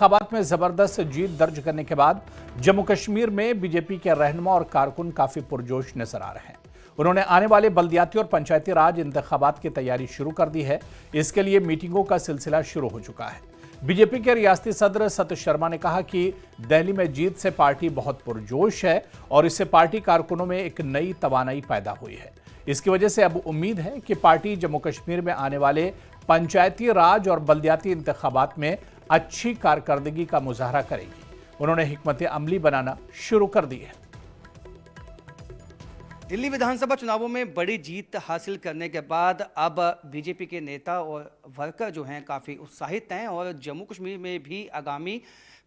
इंतखाबात में जबरदस्त जीत दर्ज करने के बाद जम्मू कश्मीर में बीजेपी के रहनुमा और कारकुन काफी पुरजोश नजर आ रहे हैं। उन्होंने आने वाले बल्दियाती और पंचायती राज इंतखाबात की तैयारी शुरू कर दी है। इसके लिए मीटिंगों का सिलसिला शुरू हो चुका है। बीजेपी के रियासती सदर सतीश शर्मा ने कहा कि दिल्ली में जीत से पार्टी बहुत पुरजोश है और इससे पार्टी कारकुनों में एक नई तवानाई पैदा हुई है। इसकी वजह से अब उम्मीद है कि पार्टी जम्मू कश्मीर में आने वाले पंचायती राज और बल्दियाती इंतखाबात में अच्छी कारकर्दगी का मुजाहरा करेगी। उन्होंने हिकमत अमली बनाना शुरू कर दी है। दिल्ली विधानसभा चुनावों में बड़ी जीत हासिल करने के बाद अब बीजेपी के नेता और वर्कर जो हैं काफ़ी उत्साहित हैं और जम्मू कश्मीर में भी आगामी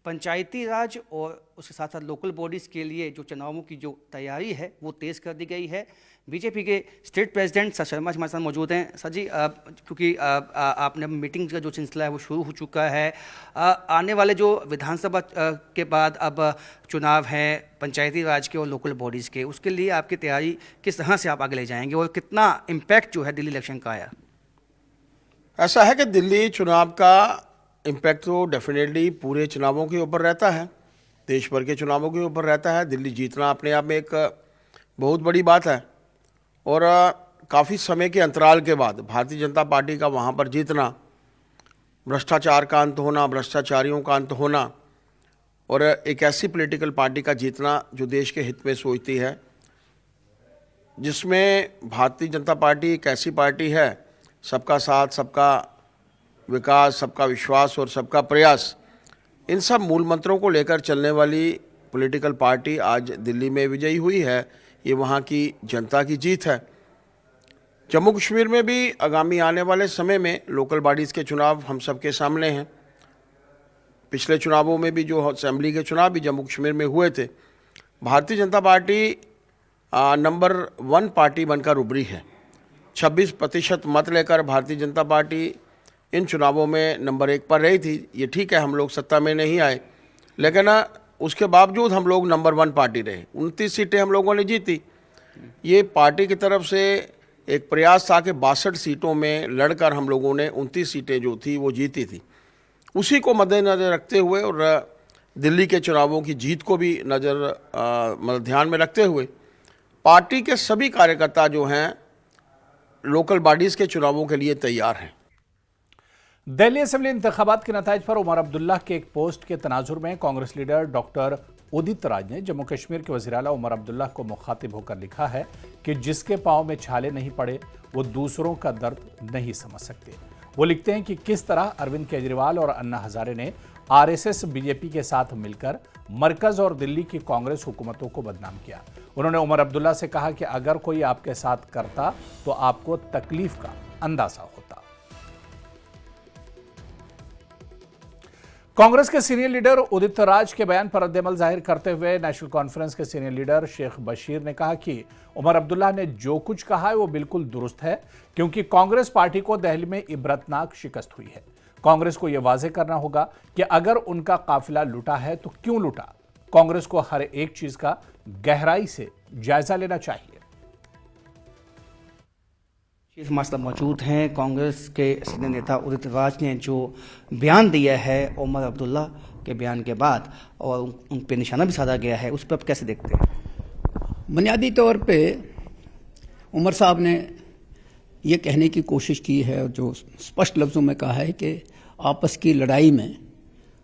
पंचायती राज और उसके साथ साथ लोकल बॉडीज़ के लिए जो चुनावों की जो तैयारी है वो तेज़ कर दी गई है। बीजेपी के स्टेट प्रेसिडेंट सर शर्मा हमारे साथ मौजूद हैं। सर जी, क्योंकि आपने मीटिंग का जो सिलसिला है वो शुरू हो चुका है, आने वाले जो विधानसभा के बाद अब चुनाव हैं पंचायती राज के और लोकल बॉडीज़ के, उसके लिए आपकी तैयारी किस तरह से आप आगे ले जाएंगे और कितना इम्पैक्ट जो है दिल्ली इलेक्शन का आया? ऐसा है कि दिल्ली चुनाव का इम्पैक्ट तो डेफिनेटली पूरे चुनावों के ऊपर रहता है, देश भर के चुनावों के ऊपर रहता है। दिल्ली जीतना अपने आप में एक बहुत बड़ी बात है और काफ़ी समय के अंतराल के बाद भारतीय जनता पार्टी का वहाँ पर जीतना, भ्रष्टाचार का अंत होना, भ्रष्टाचारियों का अंत होना और एक ऐसी पॉलिटिकल पार्टी का जीतना जो देश के हित में सोचती है, जिसमें भारतीय जनता पार्टी एक ऐसी पार्टी है, सबका साथ, सबका विकास, सबका विश्वास और सबका प्रयास, इन सब मूल मंत्रों को लेकर चलने वाली पॉलिटिकल पार्टी आज दिल्ली में विजयी हुई है। ये वहाँ की जनता की जीत है। जम्मू कश्मीर में भी आगामी आने वाले समय में लोकल बॉडीज़ के चुनाव हम सबके सामने हैं। पिछले चुनावों में भी जो असेंबली के चुनाव भी जम्मू कश्मीर में हुए थे, Bharatiya Janata party number 1 party बनकर उभरी है। 26% मत लेकर भारतीय जनता पार्टी इन चुनावों में नंबर 1 पर रही थी। ये ठीक है, हम लोग सत्ता में नहीं आए, लेकिन उसके बावजूद हम लोग नंबर 1 पार्टी रहे। 29 सीटें हम लोगों ने जीती। ये पार्टी की तरफ से एक प्रयास था कि 62 सीटों में लड़कर हम लोगों ने 29 सीटें जो थी वो जीती थी। उसी को मद्देनज़र रखते हुए और दिल्ली के चुनावों की जीत को भी मतलब ध्यान में रखते हुए पार्टी के सभी कार्यकर्ता जो हैं लोकल बॉडीज़ के चुनावों के लिए तैयार हैं। दिल्ली असेंबली इंतखाबात के नताइज पर उमर अब्दुल्ला के एक पोस्ट के तनाजुर में कांग्रेस लीडर डॉक्टर उदित राज ने जम्मू कश्मीर के वज़ीर आला उमर अब्दुल्ला को मुखातिब होकर लिखा है कि जिसके पांव में छाले नहीं पड़े वो दूसरों का दर्द नहीं समझ सकते। वो लिखते हैं कि किस तरह अरविंद केजरीवाल और अन्ना हजारे ने आरएसएस बीजेपी के साथ मिलकर मरकज और दिल्ली की कांग्रेस हुकूमतों को बदनाम किया। उन्होंने उमर अब्दुल्ला से कहा कि अगर कोई आपके साथ करता तो आपको तकलीफ का अंदाजा होता। कांग्रेस के सीनियर लीडर उदित राज के बयान पर रद्द-ए-अमल जाहिर करते हुए नेशनल कॉन्फ्रेंस के सीनियर लीडर शेख बशीर ने कहा कि उमर अब्दुल्ला ने जो कुछ कहा है वो बिल्कुल दुरुस्त है, क्योंकि कांग्रेस पार्टी को दिल्ली में इबरतनाक शिकस्त हुई है। कांग्रेस को यह वाजे करना होगा कि अगर उनका काफिला लूटा है तो क्यों लूटा। कांग्रेस को हर एक चीज का गहराई से जायजा लेना चाहिए। हमारे साथ मौजूद हैं कांग्रेस के सीनियर नेता उदित राज ने जो बयान दिया है उमर अब्दुल्ला के बयान के बाद और उन पे निशाना भी साधा गया है, उस पर आप कैसे देखते हैं? बुनियादी तौर पे उमर साहब ने ये कहने की कोशिश की है, जो स्पष्ट लफ्ज़ों में कहा है कि आपस की लड़ाई में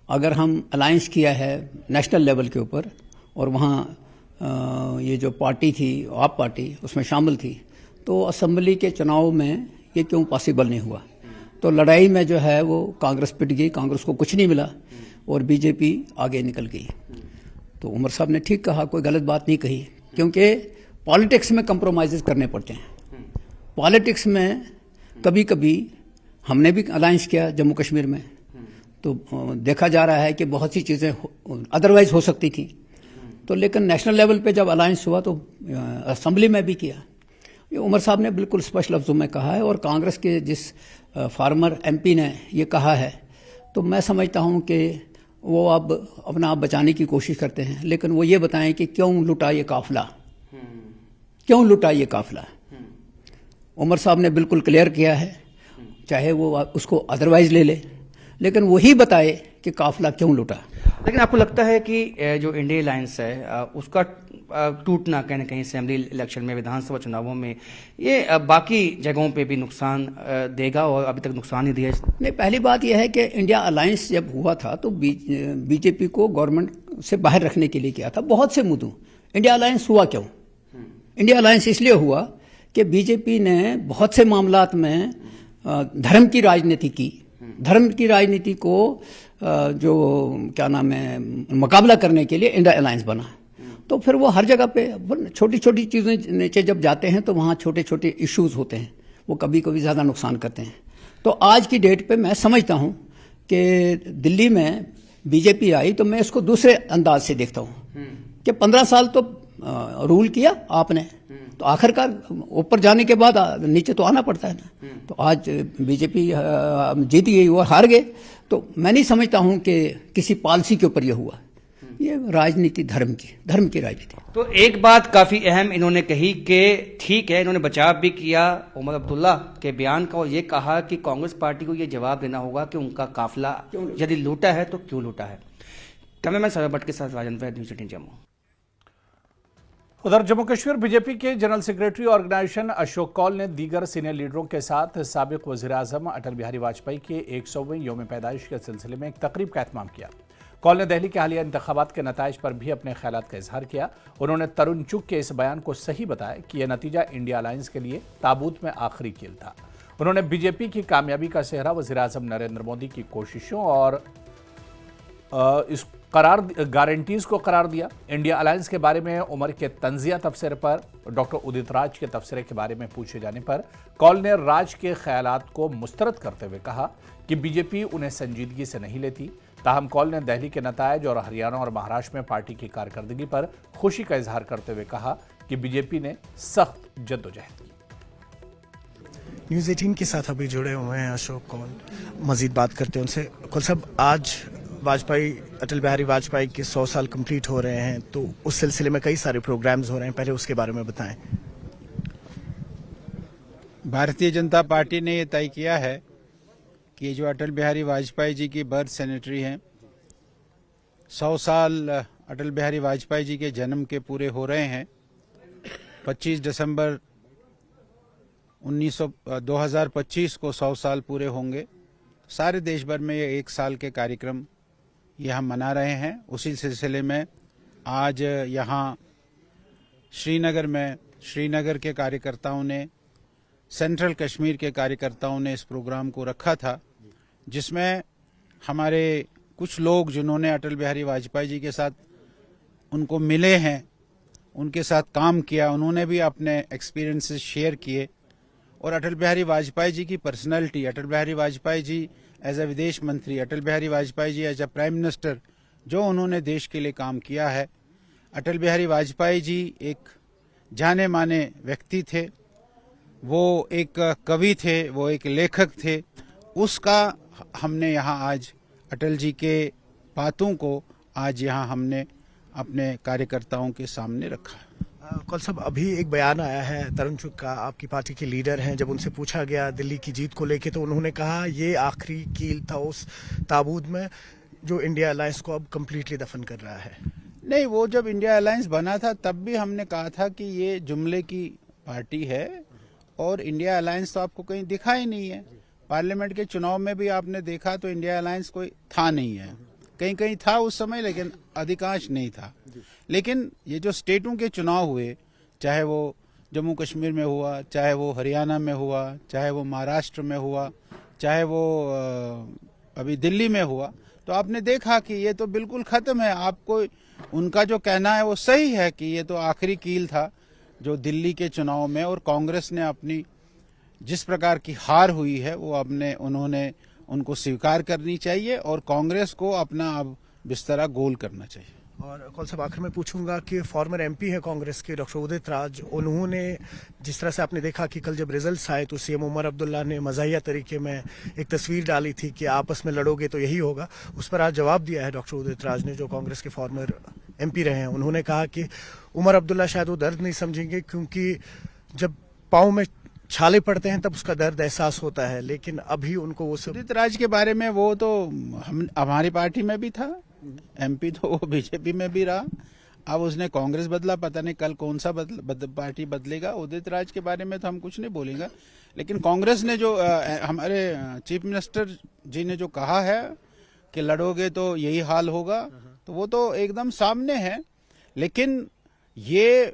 अगर हम अलायंस किया है नेशनल लेवल के ऊपर और वहाँ ये जो पार्टी थी आप पार्टी उसमें शामिल थी, तो असेंबली के चुनाव में ये क्यों पॉसिबल नहीं हुआ। तो लड़ाई में जो है वो कांग्रेस पिट गई, कांग्रेस को कुछ नहीं मिला और बीजेपी आगे निकल गई। तो उमर साहब ने ठीक कहा, कोई गलत बात नहीं कही, क्योंकि पॉलिटिक्स में कंप्रोमाइज़ करने पड़ते हैं। पॉलिटिक्स में कभी कभी हमने भी अलायंस किया जम्मू कश्मीर में, तो देखा जा रहा है कि बहुत सी चीज़ें अदरवाइज हो सकती थी। तो लेकिन नेशनल लेवल पे जब अलायंस हुआ तो असेंबली में भी किया। ये उमर साहब ने बिल्कुल स्पष्ट लफ्ज़ों में कहा है और कांग्रेस के जिस फार्मर एमपी ने ये कहा है, तो मैं समझता हूँ कि वो अब अपना आप बचाने की कोशिश करते हैं, लेकिन वो ये बताएं कि क्यों लुटा ये काफिला, क्यों लुटा ये काफिला। उमर साहब ने बिल्कुल क्लियर किया है, चाहे वो उसको अदरवाइज ले ले, लेकिन वही बताए कि काफिला क्यों लुटा। लेकिन आपको लगता है कि जो इंडिया अलायंस है उसका टूटना कहीं ना कहीं असेंबली इलेक्शन में, विधानसभा चुनावों में, ये बाकी जगहों पे भी नुकसान देगा और अभी तक नुकसान ही दिया? नहीं, पहली बात यह है कि इंडिया अलायंस जब हुआ था तो बीजेपी को गवर्नमेंट से बाहर रखने के लिए किया था बहुत से मुद्दों। इंडिया अलायंस हुआ क्यों? इंडिया अलायंस इसलिए हुआ कि बीजेपी ने बहुत से मामलात में धर्म की राजनीति की। धर्म की राजनीति को जो क्या नाम है मुकाबला करने के लिए इंडिया अलायंस बना। तो फिर वो हर जगह पे छोटी छोटी चीज़ें नीचे जब जाते हैं तो वहाँ छोटे छोटे इश्यूज होते हैं, वो कभी कभी ज़्यादा नुकसान करते हैं। तो आज की डेट पे मैं समझता हूँ कि दिल्ली में बीजेपी आई तो मैं इसको दूसरे अंदाज से देखता हूँ कि 15 साल तो रूल किया आपने, तो आखिरकार ऊपर जाने के बाद नीचे तो आना पड़ता है ना। तो आज बीजेपी जीत गई और हार गए, तो मैं नहीं समझता हूं कि किसी पॉलिसी के ऊपर यह हुआ। ये राजनीति धर्म की राजनीति। तो एक बात काफी अहम इन्होंने कही कि ठीक है, इन्होंने बचाव भी किया उमर अब्दुल्ला के बयान का और ये कहा कि कांग्रेस पार्टी को ये जवाब देना होगा कि उनका काफिला यदि लूटा है तो क्यों लूटा है। कैमरामैन सरवर भट्ट के साथ राजेंद्र, न्यूज़ 18 जम्मू। उधर जम्मू कश्मीर बीजेपी के general secretary organisation Ashok Kaul ने दीगर सीनियर लीडरों के साथ साबिक वजीर आजम अटल बिहारी वाजपेयी के 100वें यौम पैदाइश के सिलसिले में एक तकरीब का एहतमाम किया। कौल ने दिल्ली के हालिया इंतखाबात के नताइज पर भी अपने ख्यालात का इजहार किया। उन्होंने तरुण चुग के इस बयान को सही बताया कि यह नतीजा इंडिया अलायंस के लिए ताबूत में आखिरी कील था। उन्होंने बीजेपी की कामयाबी का सेहरा वजीर आजम नरेंद्र मोदी की कोशिशों और इस गारंटीज को करार दिया। इंडिया अलायंस के बारे में उमर के तंजिया तबसरे पर डॉक्टर उदित राज के तबसरे के बारे में पूछे जाने पर कौल ने राज के ख्यालात को मुस्तरद करते हुए कहा कि बीजेपी उन्हें संजीदगी से नहीं लेती। ताहम कौल ने दिल्ली के नतायज और हरियाणा और महाराष्ट्र में पार्टी की कारकर्दगी पर खुशी का इजहार करते हुए कहा कि बीजेपी ने सख्त जद्दोजहद की। न्यूज़ 18 के साथ अभी जुड़े हुए हैं अशोक कौल, मजीद बात करते हैं उनसे। कौल साहब, आज अटल बिहारी वाजपेयी के 100 साल कंप्लीट हो रहे हैं, तो उस सिलसिले में कई सारे प्रोग्राम्स हो रहे हैं, पहले उसके बारे में बताएं। भारतीय जनता पार्टी ने ये तय किया है कि ये जो अटल बिहारी वाजपेयी जी की बर्थ सेनेटरी हैं, 100 साल अटल बिहारी वाजपेयी जी के जन्म के पूरे हो रहे हैं। 25 दिसंबर 2025 को 100 साल पूरे होंगे। सारे देश भर में ये 1 साल के कार्यक्रम ये हम मना रहे हैं। उसी सिलसिले में आज यहाँ श्रीनगर के कार्यकर्ताओं ने, सेंट्रल कश्मीर के कार्यकर्ताओं ने इस प्रोग्राम को रखा था, जिसमें हमारे कुछ लोग जिन्होंने अटल बिहारी वाजपेयी जी के साथ उनको मिले हैं, उनके साथ काम किया, उन्होंने भी अपने एक्सपीरियंसेस शेयर किए। और अटल बिहारी वाजपेयी जी की personality, Atal Bihari Vajpayee ji as a विदेश मंत्री, Atal Bihari Vajpayee ji as a prime minister, जो उन्होंने देश के लिए काम किया है। अटल बिहारी वाजपेयी जी एक जाने माने व्यक्ति थे, वो एक कवि थे, वो एक लेखक थे। उसका हमने यहाँ आज अटल जी के बातों को आज यहाँ हमने अपने कार्यकर्ताओं के सामने रखा है। कौल साहब, अभी एक बयान आया है तरुण चुग का, आपकी पार्टी के लीडर हैं, जब उनसे पूछा गया दिल्ली की जीत को लेके तो उन्होंने कहा ये आखिरी कील था उस ताबूत में जो इंडिया अलायंस को अब कम्प्लीटली दफन कर रहा है। नहीं, वो जब इंडिया अलायंस बना था तब भी हमने कहा था कि ये जुमले की पार्टी है और इंडिया अलायंस तो आपको कहीं दिखा ही नहीं है। पार्लियामेंट के चुनाव में भी आपने देखा तो इंडिया अलायंस कोई था नहीं है, कहीं कहीं था उस समय, लेकिन अधिकांश नहीं था। लेकिन ये जो स्टेटों के चुनाव हुए, चाहे वो जम्मू कश्मीर में हुआ, चाहे वो हरियाणा में हुआ, चाहे वो महाराष्ट्र में हुआ, चाहे वो अभी दिल्ली में हुआ, तो आपने देखा कि ये तो बिल्कुल खत्म है। आपको उनका जो कहना है वो सही है कि ये तो आखिरी कील था जो दिल्ली के चुनाव में, और कांग्रेस ने अपनी जिस प्रकार की हार हुई है वो उन्होंने उनको स्वीकार करनी चाहिए और कांग्रेस को अपना अब बिस्तरा गोल करना चाहिए। और कौल साहब, आखिर में पूछूंगा कि फॉर्मर एमपी है कांग्रेस के डॉक्टर उदित राज, उन्होंने जिस तरह से आपने देखा कि कल जब रिजल्ट्स आए तो सीएम उमर अब्दुल्ला ने मज़ाहिया तरीके में एक तस्वीर डाली थी कि आपस में लड़ोगे तो यही होगा। उस पर आज जवाब दिया है डॉक्टर उदित राज ने, जो कांग्रेस के फॉर्मर एमपी रहे हैं। उन्होंने कहा कि उमर अब्दुल्ला शायद वो दर्द नहीं समझेंगे, क्योंकि जब पाँव में छाले पड़ते हैं तब उसका दर्द एहसास होता है, लेकिन अभी उनको वो सब उदित राज के बारे में वो तो हमारी पार्टी में भी था, एमपी तो वो बीजेपी में भी रहा, अब उसने कांग्रेस बदला, पता नहीं कल कौन सा पार्टी बदलेगा। उदित राज के बारे में तो हम कुछ नहीं बोलेंगे, लेकिन कांग्रेस ने जो हमारे चीफ मिनिस्टर जी ने जो कहा है कि लड़ोगे तो यही हाल होगा, तो वो तो एकदम सामने है। लेकिन ये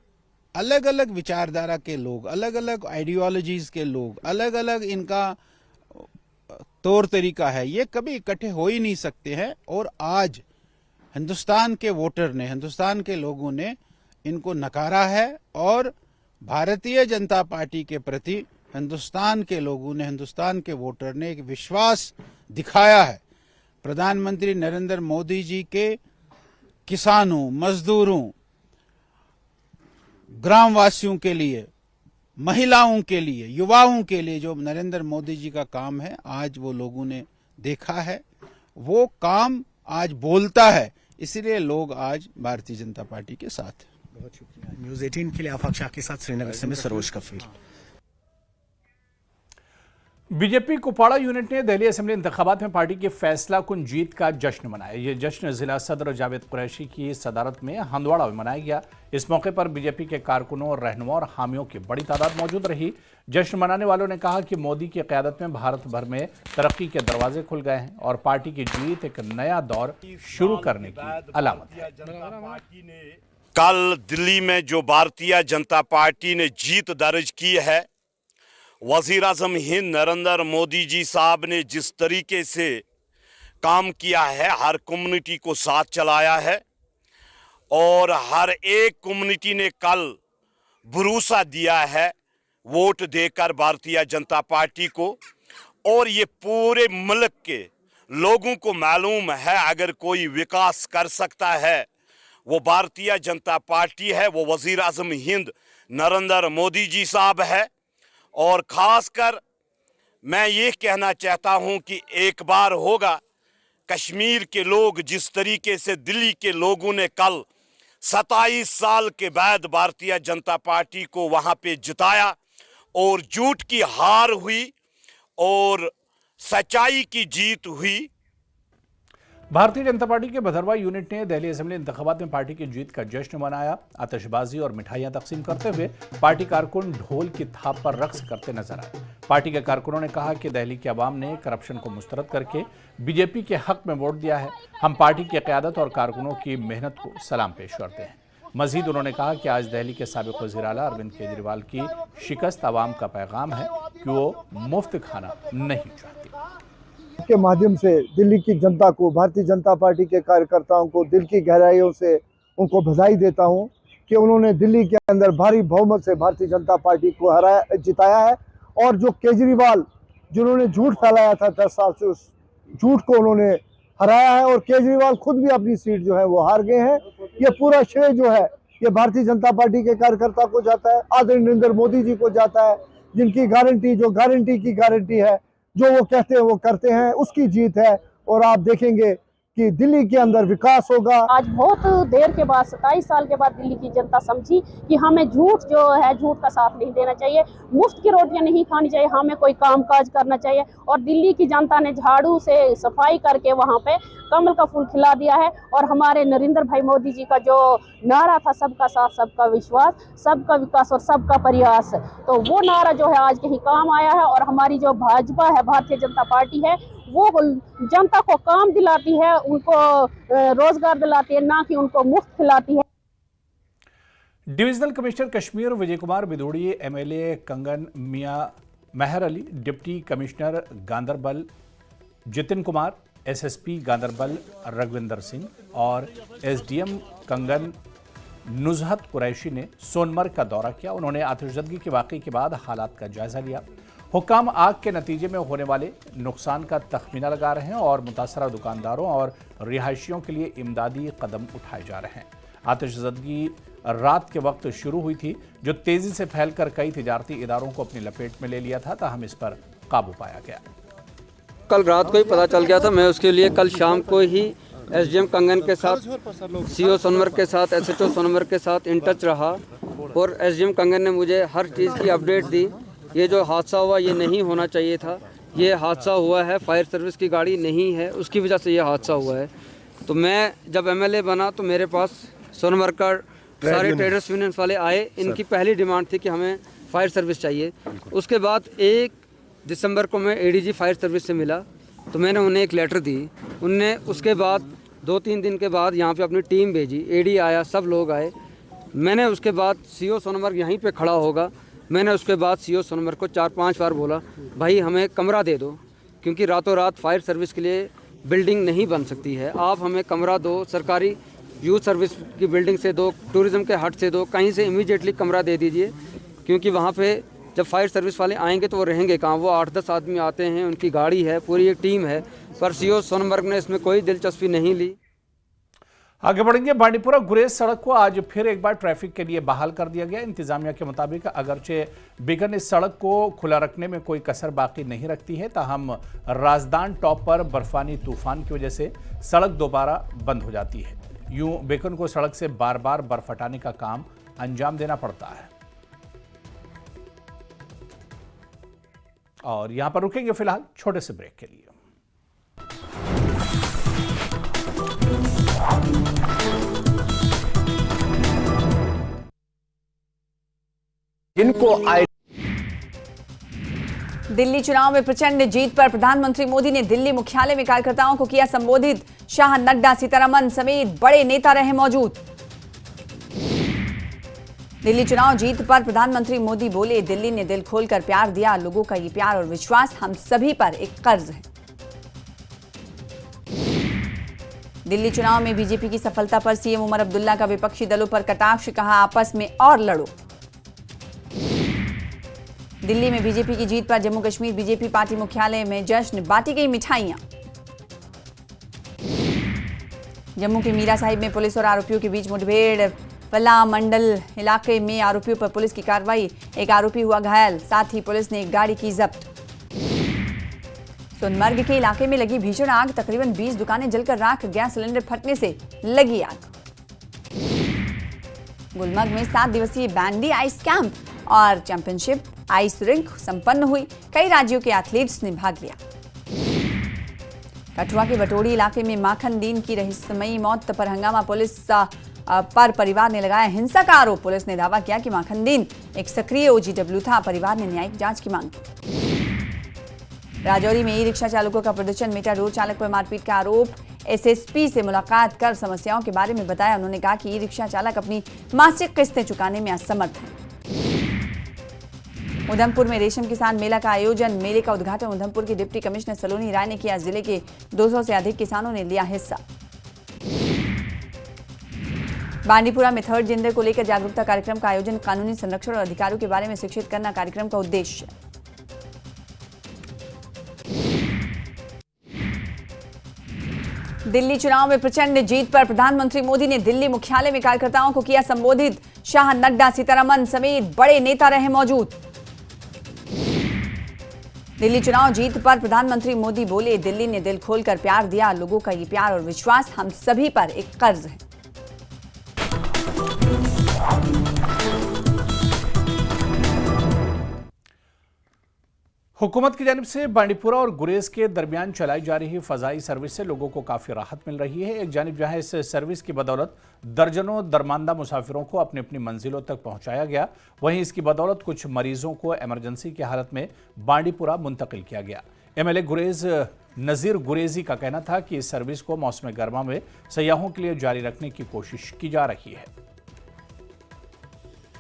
अलग अलग विचारधारा के लोग, अलग अलग आइडियोलॉजीज के लोग, अलग अलग इनका तौर तरीका है, ये कभी इकट्ठे हो ही नहीं सकते हैं। और आज हिंदुस्तान के वोटर ने, हिंदुस्तान के लोगों ने इनको नकारा है और भारतीय जनता पार्टी के प्रति हिंदुस्तान के लोगों ने, हिंदुस्तान के वोटर ने एक विश्वास दिखाया है। प्रधानमंत्री नरेंद्र मोदी जी के किसानों, मजदूरों, ग्रामवासियों के लिए, महिलाओं के लिए, युवाओं के लिए जो नरेंद्र मोदी जी का काम है, आज वो लोगों ने देखा है, वो काम आज बोलता है, इसलिए लोग आज भारतीय जनता पार्टी के साथ हैं। बहुत शुक्रिया। न्यूज़ 18 के लिए आफाक शाह के साथ श्रीनगर से मैं सरोज कफील। बीजेपी कुपवाड़ा यूनिट ने दिल्ली असेंबली इंतखाबात में पार्टी की फैसला कुन जीत का जश्न मनाया। ये जश्न जिला सदर जावेद कुरैशी की सदारत में हंदवाड़ा में मनाया गया। इस मौके पर बीजेपी के कारकुनों, रहनुमा और हामियों की बड़ी तादाद मौजूद रही। जश्न मनाने वालों ने कहा कि मोदी की क़यादत में भारत भर में तरक्की के दरवाजे खुल गए हैं और पार्टी की जीत एक नया दौर शुरू करने की अलामत है। कल दिल्ली में जो भारतीय जनता पार्टी ने जीत दर्ज की है, वज़ीर आज़म हिंद नरेंद्र मोदी जी साहब ने जिस तरीके से काम किया है, हर कम्युनिटी को साथ चलाया है और हर एक कम्युनिटी ने कल भरोसा दिया है वोट देकर भारतीय जनता पार्टी को। और ये पूरे मुल्क के लोगों को मालूम है अगर कोई विकास कर सकता है वो भारतीय जनता पार्टी है, वो वज़ीर आज़म हिंद नरेंद्र मोदी जी साहब है। और ख़ासकर मैं ये कहना चाहता हूँ कि एक बार होगा कश्मीर के लोग जिस तरीके से दिल्ली के लोगों ने कल 27 साल के बाद भारतीय जनता पार्टी को वहाँ पे जिताया और झूठ की हार हुई और सच्चाई की जीत हुई। भारतीय जनता पार्टी के भदरवा यूनिट ने दिल्ली असेंबली इंतखाबात में पार्टी की जीत का जश्न मनाया। आतिशबाजी और मिठाइयां तकसीम करते हुए पार्टी कारकुन ढोल की थाप पर रक्स करते नजर आए। पार्टी के कारकुनों ने कहा कि दिल्ली के अवाम ने करप्शन को मुस्तरद करके बीजेपी के हक में वोट दिया है। हम पार्टी की क़यादत और कारकुनों की मेहनत को सलाम पेश करते हैं। मजीद उन्होंने कहा कि आज दिल्ली के साबिक़ वज़ीर आला अरविंद केजरीवाल की शिकस्त अवाम का पैगाम है कि वो मुफ्त खाना नहीं चाहती। के माध्यम से दिल्ली की जनता को, भारतीय जनता पार्टी के कार्यकर्ताओं को दिल की गहराइयों से उनको बधाई देता हूं कि उन्होंने दिल्ली के अंदर भारी बहुमत से भारतीय जनता पार्टी को जिताया है। और जो केजरीवाल जिन्होंने झूठ फैलाया था 10 साल से, उस झूठ को उन्होंने हराया है और केजरीवाल खुद भी अपनी सीट जो है वो हार गए हैं। ये पूरा श्रेय जो है ये भारतीय जनता पार्टी के कार्यकर्ता को जाता है, आदरणीय नरेंद्र मोदी जी को जाता है, जिनकी गारंटी, जो गारंटी की गारंटी है, जो वो कहते हैं वो करते हैं, उसकी जीत है। और आप देखेंगे कि दिल्ली के अंदर विकास होगा। आज बहुत देर के बाद, 27 साल के बाद दिल्ली की जनता समझी कि हमें झूठ जो है, झूठ का साथ नहीं देना चाहिए, मुफ्त की रोटियां नहीं खानी चाहिए, हमें कोई कामकाज करना चाहिए। और दिल्ली की जनता ने झाड़ू से सफाई करके वहां पे कमल का फूल खिला दिया है। और हमारे नरेंद्र भाई मोदी जी का जो नारा था, सबका साथ, सबका विश्वास, सबका विकास और सबका प्रयास, तो वो नारा जो है आज कहीं काम आया है। और हमारी जो भाजपा है, भारतीय जनता पार्टी है, वो जनता को काम दिलाती है, उनको रोजगार दिलाती है, ना कि उनको मुफ्त खिलाती है। Divisional commissioner Kashmir Vijay Kumar Bidhuri, MLA Kangan Mian Mehar Ali, deputy commissioner Ganderbal Jitin Kumar, SSP Ganderbal Raghvinder Singh और एसडीएम कंगन नुजहत कुरैशी ने सोनमर्ग का दौरा किया। उन्होंने आतिशबाजी के वाक़े के बाद हालात का जायजा लिया। हुक्काम आग के नतीजे में होने वाले नुकसान का तखमीना लगा रहे हैं और मुतासरा दुकानदारों और रिहायशियों के लिए इमदादी कदम उठाए जा रहे हैं। आतिशबाजी रात के वक्त शुरू हुई थी, जो तेजी से फैलकर कई तिजारती इदारों को अपनी लपेट में ले लिया था, ताहम इस पर काबू पाया गया। कल रात को ही पता चल गया था। मैं उसके लिए कल शाम को ही एसडीएम कंगन के साथ, सीओ सोनमर्ग के साथ, एसएचओ सोनमर्ग के साथ इन टच रहा और एसडीएम कंगन ने मुझे हर चीज़ की अपडेट दी ये जो हादसा हुआ ये नहीं होना चाहिए था। ये हादसा हुआ है, फायर सर्विस की गाड़ी नहीं है, उसकी वजह से ये हादसा हुआ है। तो मैं जब एमएलए बना तो मेरे पास सोनमर्ग का सारे ट्रेडर्स यूनियन वाले आए। इनकी पहली डिमांड थी कि हमें फायर सर्विस चाहिए। उसके बाद 1 दिसंबर को मैं एडीजी फायर सर्विस से मिला तो मैंने उन्हें एक लेटर दी। उनने उसके बाद 2-3 दिन के बाद यहाँ पे अपनी टीम भेजी, एडी आया, सब लोग आए। मैंने उसके बाद सीओ सोनमर्ग यहीं पे खड़ा होगा। मैंने उसके बाद सीओ सोनमर्ग को 4-5 बार बोला, भाई हमें कमरा दे दो, क्योंकि रातों रात फायर सर्विस के लिए बिल्डिंग नहीं बन सकती है। आप हमें कमरा दो, सरकारी यूथ सर्विस की बिल्डिंग से दो, टूरिज़्म के हट से दो, कहीं से इमीडिएटली कमरा दे दीजिए, क्योंकि वहाँ पे जब फायर सर्विस वाले आएंगे तो वो रहेंगे कहाँ। वो 8-10 आदमी आते हैं, उनकी गाड़ी है, पूरी एक टीम है, पर सीओ सोनमर्ग ने इसमें कोई दिलचस्पी नहीं ली। आगे बढ़ेंगे। बांडीपुरा गुरेज सड़क को आज फिर एक बार ट्रैफिक के लिए बहाल कर दिया गया। इंतजामिया के मुताबिक अगरचे बिगन इस सड़क को खुला रखने में कोई कसर बाकी नहीं रखती है, ताहम राजदान टॉप पर बर्फानी तूफान की वजह से सड़क दोबारा बंद हो जाती है। यूं बेकन को सड़क से बार बार बर्फ हटाने का काम अंजाम देना पड़ता है। और यहां पर रुकेंगे फिलहाल छोटे से ब्रेक के लिए। जिनको दिल्ली चुनाव में प्रचंड जीत पर प्रधानमंत्री मोदी ने दिल्ली मुख्यालय में कार्यकर्ताओं को किया संबोधित। शाह, नड्डा, सीतारमन समेत बड़े नेता रहे मौजूद। दिल्ली चुनाव जीत पर प्रधानमंत्री मोदी बोले, दिल्ली ने दिल खोलकर प्यार दिया। लोगों का ये प्यार और विश्वास हम सभी पर एक कर्ज है। दिल्ली चुनाव में बीजेपी की सफलता पर सीएम उमर अब्दुल्ला का विपक्षी दलों पर कटाक्ष, कहा आपस में और लड़ो। दिल्ली में बीजेपी की जीत पर जम्मू कश्मीर बीजेपी पार्टी मुख्यालय में जश्न, बांटी गई मिठाइयां। जम्मू के मीरा साहिब में पुलिस और आरोपियों के बीच मुठभेड़, फला मंडल इलाके में आरोपियों पर पुलिस की कार्रवाई, एक आरोपी हुआ घायल, साथ ही पुलिस ने एक गाड़ी की जब्त। सोनमर्ग के इलाके में लगी भीषण आग, तकरीबन 20 दुकानें जलकर राख, गैस सिलेंडर फटने से लगी आग। गुलमर्ग में 7 दिवसीय बैंडी आइस कैंप और चैंपियनशिप आइस रिंक संपन्न हुई। कई राज्यों के एथलीट्स ने भाग लिया। कठुआ के बटोड़ी इलाके में माखन दीन की रहस्यमयी मौत पर हंगामा, पुलिस पर परिवार ने लगाया हिंसा का आरोप। पुलिस ने दावा किया कि माखन दीन एक सक्रिय OGW था। परिवार ने न्यायिक जांच की मांग की। राजौरी में ई रिक्शा चालकों का प्रदर्शन, मेटा रोड चालक पर मारपीट का आरोप। SSP से मुलाकात कर समस्याओं के बारे में बताया। उन्होंने कहा कि ई रिक्शा चालक अपनी मासिक किस्तें चुकाने में असमर्थ हैं। उधमपुर में रेशम किसान मेला का आयोजन, मेले का उद्घाटन उधमपुर के डिप्टी कमिश्नर सलोनी राय ने किया। जिले के 200 से अधिक किसानों ने लिया हिस्सा। बांडीपुरा में 3rd जेंडर को लेकर जागरूकता कार्यक्रम का आयोजन, कानूनी संरक्षण और अधिकारों के बारे में शिक्षित करना कार्यक्रम का उद्देश्य। दिल्ली चुनाव में प्रचंड जीत पर प्रधानमंत्री मोदी ने दिल्ली मुख्यालय में कार्यकर्ताओं को किया संबोधित। शाह, नड्डा, सीतारमन समेत बड़े नेता रहे मौजूद। दिल्ली चुनाव जीत पर प्रधानमंत्री मोदी बोले, दिल्ली ने दिल खोलकर प्यार दिया। लोगों का ये प्यार और विश्वास हम सभी पर एक कर्ज है। हुकूमत की जानिब से बांडीपुरा और गुरेज के दरमियान चलाई जा रही फजाई सर्विस से लोगों को काफ़ी राहत मिल रही है। एक जानिब जहां इस सर्विस की बदौलत दर्जनों दरमांदा मुसाफिरों को अपनी अपनी मंजिलों तक पहुंचाया गया, वहीं इसकी बदौलत कुछ मरीजों को इमरजेंसी की हालत में बांडीपुरा मुंतकिल किया गया। MLA गुरेज नज़ीर गुरेजी का कहना था कि इस सर्विस को मौसम गर्मा में सयाहों के लिए जारी रखने की कोशिश की जा रही है।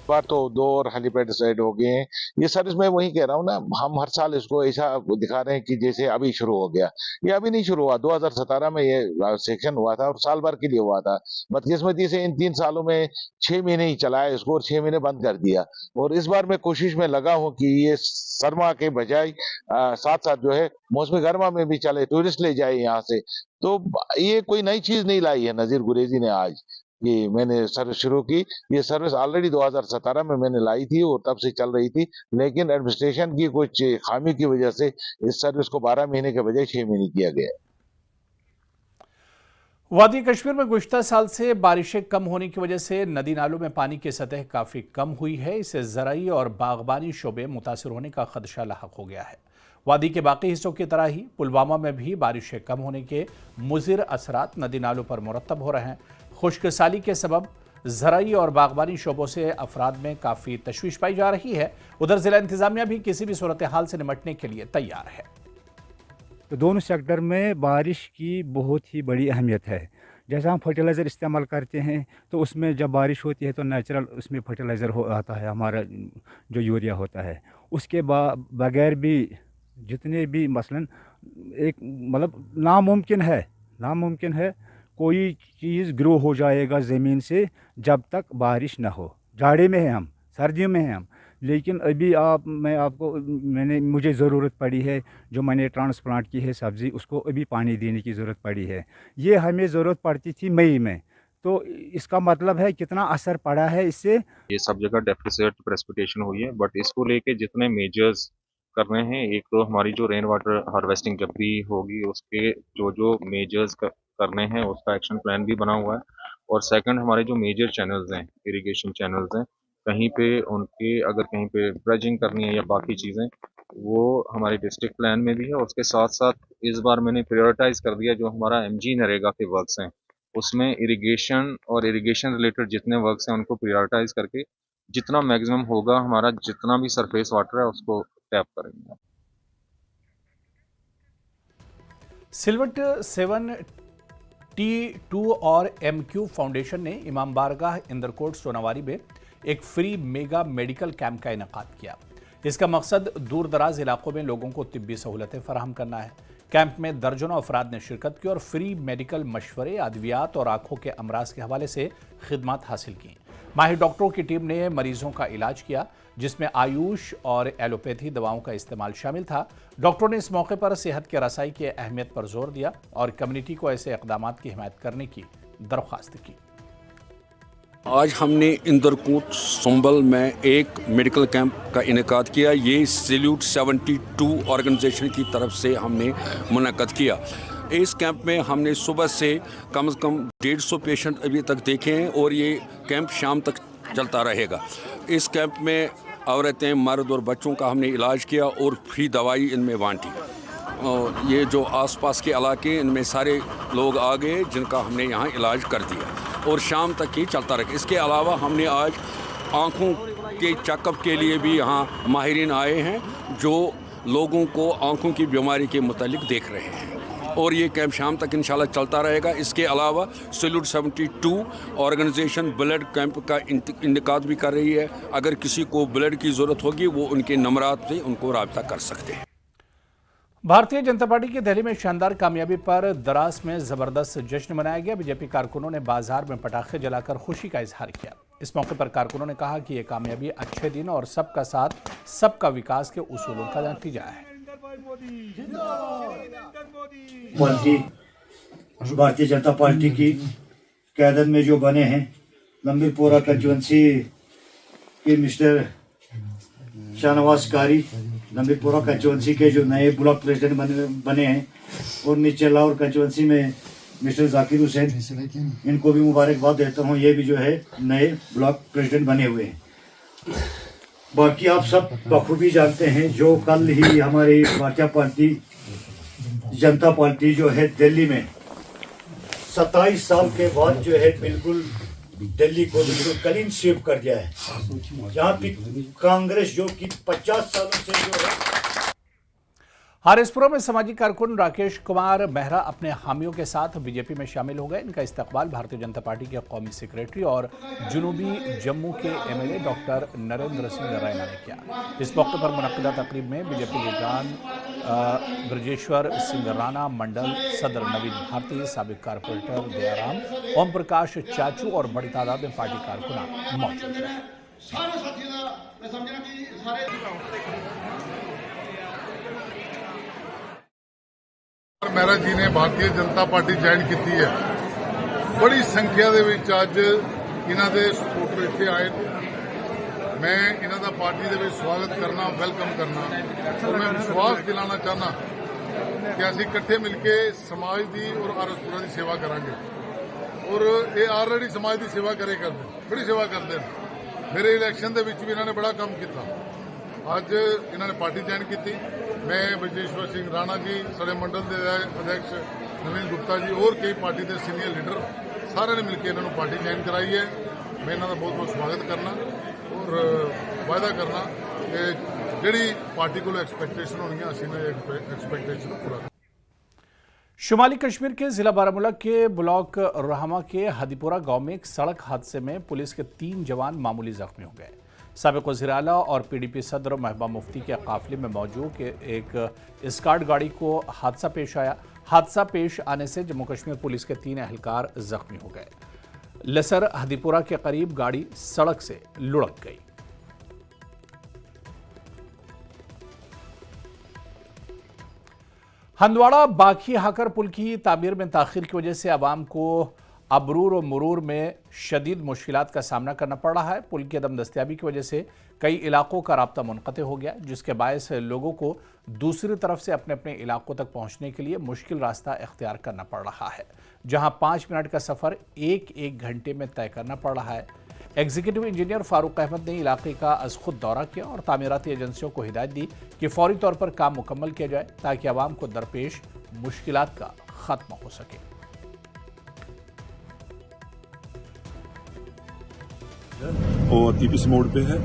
बार तो 2 और हेलीपैड साइड हो गए हैं। ये सर्विस मैं वही कह रहा हूँ ना, हम हर साल इसको ऐसा दिखा रहे हैं कि जैसे अभी शुरू हो गया। ये अभी नहीं शुरू हुआ, 2017 में ये सेक्शन हुआ था और साल भर के लिए हुआ था। बदकिस्मती से इन 3 सालों में 6 महीने ही चलाया इसको और 6 महीने बंद कर दिया। और इस बार मैं कोशिश में लगा हूँ कि ये सरमा के बजाय साथ साथ जो है मौसमी गर्मा में भी चले, टूरिस्ट ले जाए यहाँ से। तो ये कोई नई चीज नहीं लाई है नजीर गुरेजी ने आज, ये मैंने सर्विस शुरू की। ये सर्विस ऑलरेडी 2017 में मैंने लाई थी और तब से चल रही थी, लेकिन एडमिनिस्ट्रेशन की कुछ खामी की वजह से इस सर्विस को 12 महीने के बजाय 6 महीने किया गया। वादी कश्मीर में गुज़िश्ता साल से बारिशें कम होने की वजह से नदी नालों में पानी की सतह काफ़ी कम हुई है। इससे ज़राई और बागबानी शोबे मुतासिर होने का खदशा लाहक हो गया है। वादी के बाकी हिस्सों की तरह ही पुलवामा में भी बारिशें कम होने के मुज़िर असरात नदी नालों पर मुरतब हो रहे हैं। खुश्क साली के सबब ज़राई और बागबानी शोबों से अफराद में काफ़ी तशवीश पाई जा रही है। उधर ज़िला इंतज़ामिया भी किसी भी सूरत हाल से निपटने के लिए तैयार है। तो दोनों सेक्टर में बारिश की बहुत ही बड़ी अहमियत है। जैसा हम फर्टिलाइज़र इस्तेमाल करते हैं तो उसमें जब बारिश होती है तो नेचुरल उसमें फर्टिलाइज़र आता है, हमारा जो यूरिया होता है। उसके बगैर भी जितने भी मसलन एक मतलब नामुमकिन है कोई चीज़ ग्रो हो जाएगा ज़मीन से जब तक बारिश ना हो। जाड़े में है हम, सर्दियों में हैं हम, लेकिन अभी मुझे ज़रूरत पड़ी है, जो मैंने ट्रांसप्लांट की है सब्ज़ी, उसको अभी पानी देने की ज़रूरत पड़ी है। ये हमें ज़रूरत पड़ती थी मई में, तो इसका मतलब है कितना असर पड़ा है इससे। ये सब जगह डेफिसिट प्रेसिपिटेशन हुई है, बट इसको लेके जितने मेजर्स करने हैं, एक तो हमारी जो रेन वाटर हार्वेस्टिंग जब भी होगी उसके जो मेजर्स करने हैं उसका एक्शन प्लान भी बना हुआ है। और सेकंड, हमारे जो मेजर चैनल्स हैं, इरिगेशन चैनल्स हैं, कहीं पे उनके अगर कहीं पे ड्रेजिंग करनी है या बाकी चीज़ें, वो हमारे डिस्ट्रिक्ट प्लान में भी है। उसके साथ साथ इस बार मैंने प्रायोरिटाइज कर दिया जो हमारा MG नरेगा के वर्क्स हैं, उसमें इरिगेशन और इरिगेशन रिलेटेड जितने वर्क्स हैं उनको प्रायोरिटाइज करके जितना मैक्सिमम होगा हमारा जितना भी सरफेस वाटर है उसको टैप करेंगे। सिलवट 7T2 और MQ फाउंडेशन ने इमाम बारगाह इंदरकोट सोनावारी में एक फ्री मेगा मेडिकल कैंप का इनेकाद किया। इसका मकसद दूर दराज इलाकों में लोगों को तिब्बी सहूलतें फराहम करना है। कैंप में दर्जनों अफराद ने शिरकत की और फ्री मेडिकल मशवरे, अद्वियात और आंखों के अमराज के हवाले से खिदमत हासिल की। माहिर डॉक्टरों की टीम ने मरीजों का इलाज किया, जिसमें आयुष और एलोपैथी दवाओं का इस्तेमाल शामिल था। डॉक्टरों ने इस मौके पर सेहत के रसाई की अहमियत पर जोर दिया और कम्युनिटी को ऐसे इक़दामात की हिमायत करने की दरख्वास्त की। आज हमने इंदरकोट संबल में एक मेडिकल कैंप का इनेकाद किया। ये सैल्यूट 72 ऑर्गेनाइजेशन की तरफ से हमने मुनक्कद किया। इस कैंप में हमने सुबह से कम 150 पेशेंट अभी तक देखे हैं और ये कैंप शाम तक चलता रहेगा। इस कैंप में औरतें, मर्द और बच्चों का हमने इलाज किया और फ्री दवाई इनमें बांटी। और ये जो आसपास के इलाके, इनमें सारे लोग आ गए जिनका हमने यहाँ इलाज कर दिया और शाम तक ही चलता रहा। इसके अलावा हमने आज आँखों के चेकअप के लिए भी यहाँ माहिरीन आए हैं जो लोगों को आँखों की बीमारी के मुतालिक देख रहे हैं और ये कैंप शाम तक इंशाल्लाह चलता रहेगा। इसके अलावा सैल्यूट 72 ऑर्गेनाइजेशन ब्लड कैंप का इनेकाद भी कर रही है। अगर किसी को ब्लड की ज़रूरत होगी वो उनके नंबरात से उनको राब्ता कर सकते हैं। भारतीय जनता पार्टी की दिल्ली में शानदार कामयाबी पर दरास में जबरदस्त जश्न मनाया गया। बीजेपी कारकुनों ने बाजार में पटाखे जलाकर खुशी का इजहार किया। इस मौके पर कारकुनों ने कहा कि ये कामयाबी अच्छे दिन और सबका साथ सबका विकास के उसूलों का नतीजा है। भारतीय जनता पार्टी की क़यादत में जो बने हैं, लंबीपोरा कंस्टिट्यूएंसी के मिस्टर शाहनवाज कारी, लंबीपोरा कंस्टिट्यूएंसी के जो नए ब्लॉक प्रेसिडेंट बने हैं, और नीचे लाहौर कंस्टिट्यूएंसी में मिस्टर जाकिर हुसैन, इनको भी मुबारकबाद देता हूँ। ये भी जो है नए ब्लॉक प्रेसिडेंट बने हुए हैं। बाकी आप सब बखूबी जानते हैं जो कल ही हमारी भारतीय जनता पार्टी जो है दिल्ली में 27 साल के बाद जो है बिल्कुल दिल्ली को बिल्कुल क्लीन स्वीप कर दिया है। जहाँ पे कांग्रेस जो कि 50 सालों से जो है। हारिसपुरा में समाजी कारकुन राकेश कुमार मेहरा अपने हामियों के साथ बीजेपी में शामिल हो गए। इनका इस्तकबाल भारतीय जनता पार्टी के कौमी सेक्रेटरी और जनूबी जम्मू के MLA डॉक्टर नरेंद्र सिंह रैना ने किया। इस मौके पर मुनक्किदा तकरीब में बीजेपी लीडरान ब्रजेश्वर सिंह राणा, मंडल सदर नवीन भारती, साबिक कारपोरेटर दयाराम, ओम प्रकाश चाचू और बड़ी तादाद में पार्टी कारकुन मौजूद रहे। मेहरा जी ने भारतीय जनता पार्टी ज्वाइन की है। बड़ी संख्या ਦੇ ਵਿੱਚ ਅੱਜ ਇਹਨਾਂ ਦੇ ਸਪੋਰਟਰ ਇੱਥੇ ਆਏ। मैं इन्हों का पार्टी के स्वागत करना, वेलकम करना और मैं विश्वास दिलाना चाहना कि असीं इकट्ठे मिलकर समाज की और आरएसपुरा की सेवा करांगे। और ये ऑलरेडी समाज की सेवा करे करते, बड़ी सेवा करते हैं। मेरे इलैक्शन के भी इन्होंने बड़ा काम किया। अज इन्होंने पार्टी ज्वाइन की। मैं ब्रजेश्वर सिंह राणा जी, साढ़े मंडल के अध्यक्ष नवीन गुप्ता जी और कई पार्टी के सीनियर लीडर सारे ने मिलकर इन्होंने पार्टी ज्वाइन कराई है। मैं इन्हों का बहुत बहुत स्वागत करना और वायदा करना कि जी पार्टी को एक्सपैक्टेशन होनी है, असीं एक्सपैक्टेशन पूरा। शुमाली कश्मीर के जिला बारामूला के ब्लॉक रहमा के हदीपुरा गांव में एक सड़क हादसे में पुलिस के 3 जवान मामूली जख्मी हो गए। साबिक वज़ीर आला और पीडीपी सदर महबूबा मुफ्ती के काफिले में मौजूद एक स्कॉट गाड़ी को हादसा पेश आया। हादसा पेश आने से जम्मू कश्मीर पुलिस के 3 एहलकार जख्मी हो गए। लसर हदीपुरा के करीब गाड़ी सड़क से लुढ़क गई। हंदवाड़ा बाखी हाकर पुल की तामीर में ताखीर की वजह से आवाम को अबरूर और मुरूर में शदीद मुश्किलात का सामना करना पड़ रहा है। पुल की अदम दस्तयाबी की वजह से कई इलाकों का राब्ता मुनक़ते हो गया, जिसके बायस लोगों को दूसरी तरफ से अपने अपने इलाकों तक पहुंचने के लिए मुश्किल रास्ता इख्तियार करना पड़ रहा है, जहां 5 मिनट का सफ़र एक घंटे में तय करना पड़ रहा है। एग्जीक्यूटिव इंजीनियर फारूक अहमद ने इलाके का अज खुद दौरा किया और तामीराती एजेंसियों को हिदायत दी कि फौरी तौर पर काम मुकम्मल किया जाए ताकि आवाम को दरपेश मुश्किलात का खात्मा हो सके। और ईपीसी मोड पे है,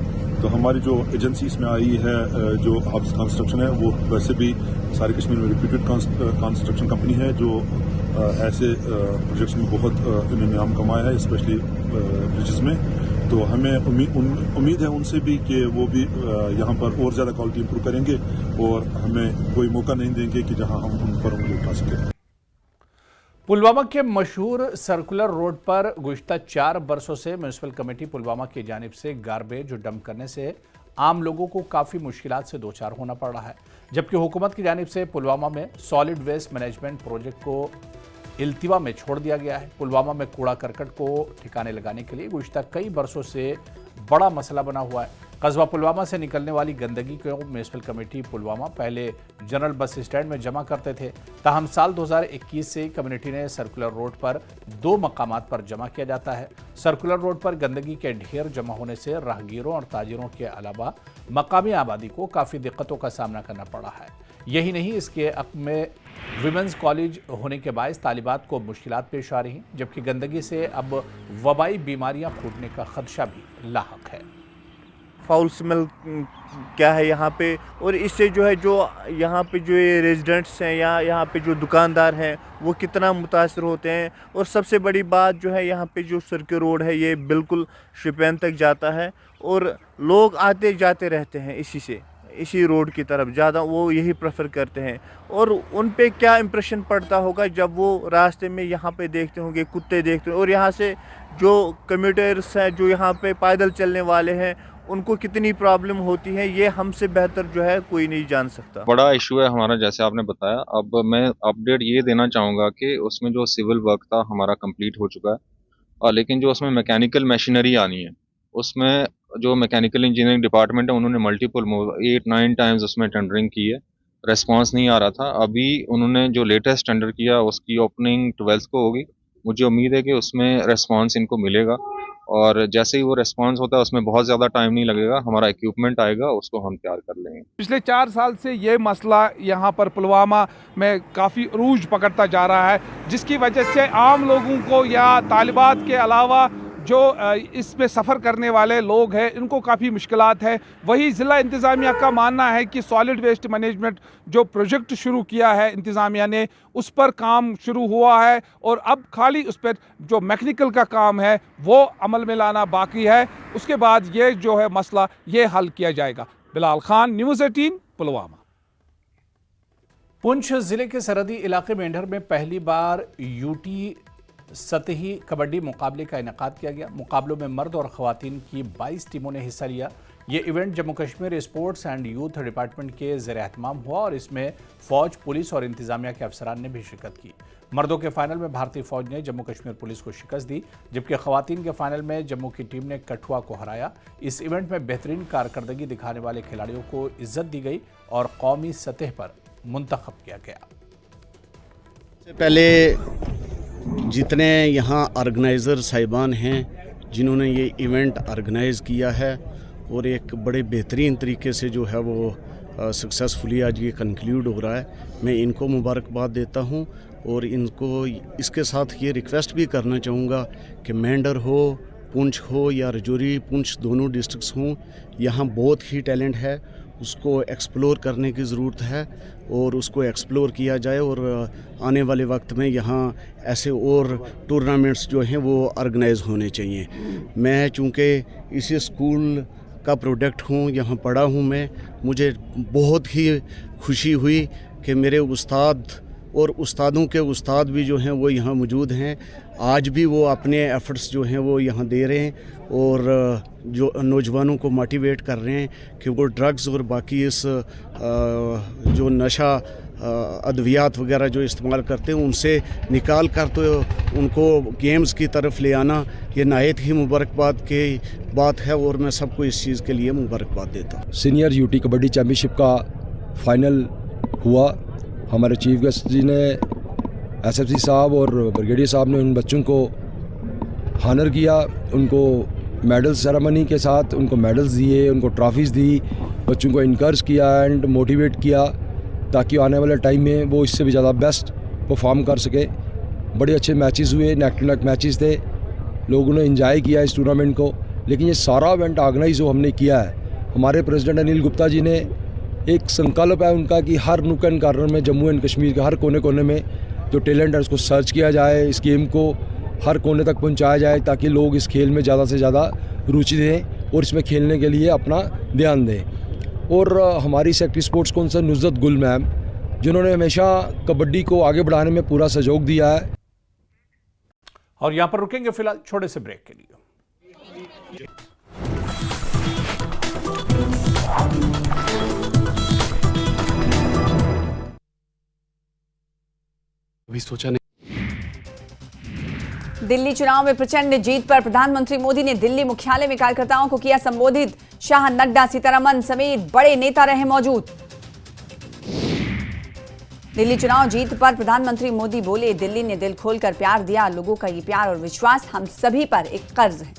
तो हमारी जो एजेंसी इसमें आई है, जो हब्स कंस्ट्रक्शन है, वो वैसे भी सारे कश्मीर में रिप्यूटेड कंस्ट्रक्शन कंपनी है जो ऐसे प्रोजेक्ट्स में बहुत इन्होंने नाम कमाया है, स्पेशली ब्रिजेस में। तो हमें उम्मीद है उनसे भी कि वो भी यहाँ पर और ज़्यादा क्वालिटी इंप्रूव करेंगे और हमें कोई मौका नहीं देंगे कि जहाँ हम उन पर उंगली उठा सकें। पुलवामा के मशहूर सर्कुलर रोड पर गुज़िश्ता 4 बरसों से म्यूनिसिपल कमेटी पुलवामा की जानिब से गार्बेज डंप करने से आम लोगों को काफ़ी मुश्किलात से दो चार होना पड़ रहा है, जबकि हुकूमत की जानिब से पुलवामा में सॉलिड वेस्ट मैनेजमेंट प्रोजेक्ट को इल्तिवा में छोड़ दिया गया है। पुलवामा में कूड़ा करकट को ठिकाने लगाने के लिए गुज़िश्ता कई बरसों से बड़ा मसला बना हुआ है। कस्बा पुलवामा से निकलने वाली गंदगी को म्यूनिसिपल कमेटी पुलवामा पहले जनरल बस स्टैंड में जमा करते थे, ताहम साल 2021 से कम्युनिटी ने सर्कुलर रोड पर 2 मकामात पर जमा किया जाता है। सर्कुलर रोड पर गंदगी के ढेर जमा होने से राहगीरों और ताजिरों के अलावा मकामी आबादी को काफ़ी दिक्कतों का सामना करना पड़ा है। यही नहीं, इसके अक़ में विमेंस कॉलेज होने के बायस तालिबात को मुश्किलात पेश आ रही हैं, जबकि गंदगी से अब वबाई बीमारियां फूटने का खदशा भी लाहक है। फाउल स्मेल क्या है यहाँ पे, और इससे जो है जो यहाँ पे जो ये रेजिडेंट्स हैं या यहाँ पे जो दुकानदार हैं वो कितना मुतासर होते हैं। और सबसे बड़ी बात जो है यहाँ पे जो सर्किल रोड है ये बिल्कुल शिपैन तक जाता है और लोग आते जाते रहते हैं इसी रोड की तरफ, ज़्यादा वो यही प्रेफर करते हैं। और उन पे क्या इम्प्रेशन पड़ता होगा जब वो रास्ते में यहाँ पे देखते होंगे कुत्ते देखते हैं, और यहाँ से जो कम्यूटर्स हैं जो यहाँ पे पैदल चलने वाले हैं उनको कितनी प्रॉब्लम होती है, ये हमसे बेहतर जो है कोई नहीं जान सकता। बड़ा इशू है हमारा, जैसे आपने बताया। अब मैं अपडेट ये देना चाहूँगा कि उसमें जो सिविल वर्क था हमारा कंप्लीट हो चुका है, और लेकिन जो उसमें मैकेनिकल मशीनरी आनी है, उसमें जो मैकेनिकल इंजीनियरिंग डिपार्टमेंट है उन्होंने मल्टीपल 8-9 टाइम्स उसमें टेंडरिंग की है, रेस्पॉन्स नहीं आ रहा था। अभी उन्होंने जो लेटेस्ट टेंडर किया उसकी ओपनिंग 12 को होगी। मुझे उम्मीद है कि उसमें रेस्पॉन्स इनको मिलेगा, और जैसे ही वो रेस्पॉन्स होता है उसमें बहुत ज़्यादा टाइम नहीं लगेगा, हमारा इक्विपमेंट आएगा, उसको हम तैयार कर लेंगे। पिछले 4 साल से ये मसला यहाँ पर पुलवामा में काफ़ी रूज पकड़ता जा रहा है, जिसकी वजह से आम लोगों को या तालिबात के अलावा जो इसमें सफ़र करने वाले लोग हैं इनको काफ़ी मुश्किलात है। वही ज़िला इंतज़ामिया का मानना है कि सॉलिड वेस्ट मैनेजमेंट जो प्रोजेक्ट शुरू किया है इंतज़ामिया ने, उस पर काम शुरू हुआ है और अब खाली उस पर जो मैकेनिकल का काम है वो अमल में लाना बाकी है। उसके बाद ये जो है मसला ये हल किया जाएगा। बिलाल खान, न्यूज़ 18, पुलवामा। पुंछ जिले के सरहदी इलाके मेंढर में पहली बार यूटी सतही कबड्डी मुकाबले का इनेकाद किया गया। मुकाबलों में मर्द और ख़वातीन की 22 टीमों ने हिस्सा लिया। ये event Jammu Kashmir sports and youth department के ज़ेर-ए-एहतमाम हुआ और इसमें फ़ौज, पुलिस और इंतज़ामिया के अफसरान ने भी शिरकत की। मर्दों के फाइनल में भारतीय फ़ौज ने जम्मू कश्मीर पुलिस को शिकस्त दी, जबकि ख़वातीन के फाइनल में जम्मू की टीम ने कठुआ को हराया। इस इवेंट में बेहतरीन कारकर्दगी दिखाने वाले खिलाड़ियों को इज्जत दी गई और कौमी सतह पर मुंतखब किया गया। पहले जितने यहाँ ऑर्गेनाइज़र साहिबान हैं जिन्होंने ये इवेंट ऑर्गेनाइज़ किया है और एक बड़े बेहतरीन तरीके से जो है वो सक्सेसफुली आज ये कंक्लूड हो रहा है, मैं इनको मुबारकबाद देता हूँ। और इनको इसके साथ ये रिक्वेस्ट भी करना चाहूँगा कि मेंढर हो, पुंछ हो या रजौरी पुंछ दोनों डिस्ट्रिक्ट्स हों, यहाँ बहुत ही टैलेंट है, उसको एक्सप्लोर करने की ज़रूरत है और उसको एक्सप्लोर किया जाए। और आने वाले वक्त में यहाँ ऐसे और टूर्नामेंट्स जो हैं वो ऑर्गेनाइज होने चाहिए। मैं चूँकि इसी स्कूल का प्रोडक्ट हूँ, यहाँ पढ़ा हूँ मैं, मुझे बहुत ही खुशी हुई कि मेरे उस्ताद और उस्तादों के उस्ताद भी जो हैं वो यहाँ मौजूद हैं। आज भी वो अपने एफ़र्ट्स जो हैं वो यहाँ दे रहे हैं और जो नौजवानों को मोटिवेट कर रहे हैं कि वो ड्रग्स और बाकी इस जो नशा अद्वियात वगैरह जो इस्तेमाल करते हैं उनसे निकाल कर तो उनको गेम्स की तरफ ले आना, ये नहायत ही मुबारकबाद की बात है और मैं सबको इस चीज़ के लिए मुबारकबाद देता हूँ। सीनियर यूटी कबड्डी चैम्पियनशिप का फाइनल हुआ। हमारे चीफ गेस्ट जी ने एसएफसी साहब और ब्रिगेडियर साहब ने उन बच्चों को हानर किया, उनको मेडल सेरेमनी के साथ उनको मेडल्स दिए, उनको ट्रॉफीज़ दी, बच्चों को इनकरेज किया एंड मोटिवेट किया ताकि आने वाले टाइम में वो इससे भी ज़्यादा बेस्ट परफॉर्म कर सके। बड़े अच्छे मैचेस हुए, नेक टू नेक मैचेस थे, लोगों ने एंजॉय किया इस टूर्नामेंट को। लेकिन ये सारा इवेंट ऑर्गेनाइज जो हमने किया है, हमारे प्रेसिडेंट अनिल गुप्ता जी ने एक संकल्प है उनका कि हर नुक एंड कॉर्नर में जम्मू एंड कश्मीर के हर कोने कोने में जो टैलेंट है उसको सर्च किया जाए, इस गेम को हर कोने तक पहुंचाया जाए ताकि लोग इस खेल में ज़्यादा से ज़्यादा रुचि दें और इसमें खेलने के लिए अपना ध्यान दें। और हमारी सेक्रेटरी स्पोर्ट्स काउंसिल नुसरत गुल मैम, जिन्होंने हमेशा कबड्डी को आगे बढ़ाने में पूरा सहयोग दिया है। और यहाँ पर रुकेंगे फिलहाल छोटे से ब्रेक के लिए। अभी सोचा नहीं। दिल्ली चुनाव में प्रचंड जीत पर प्रधानमंत्री मोदी ने दिल्ली मुख्यालय में कार्यकर्ताओं को किया संबोधित। शाह, नड्डा, सीतारमन समेत बड़े नेता रहे मौजूद। दिल्ली चुनाव जीत पर प्रधानमंत्री मोदी बोले, दिल्ली ने दिल खोलकर प्यार दिया, लोगों का ये प्यार और विश्वास हम सभी पर एक कर्ज है।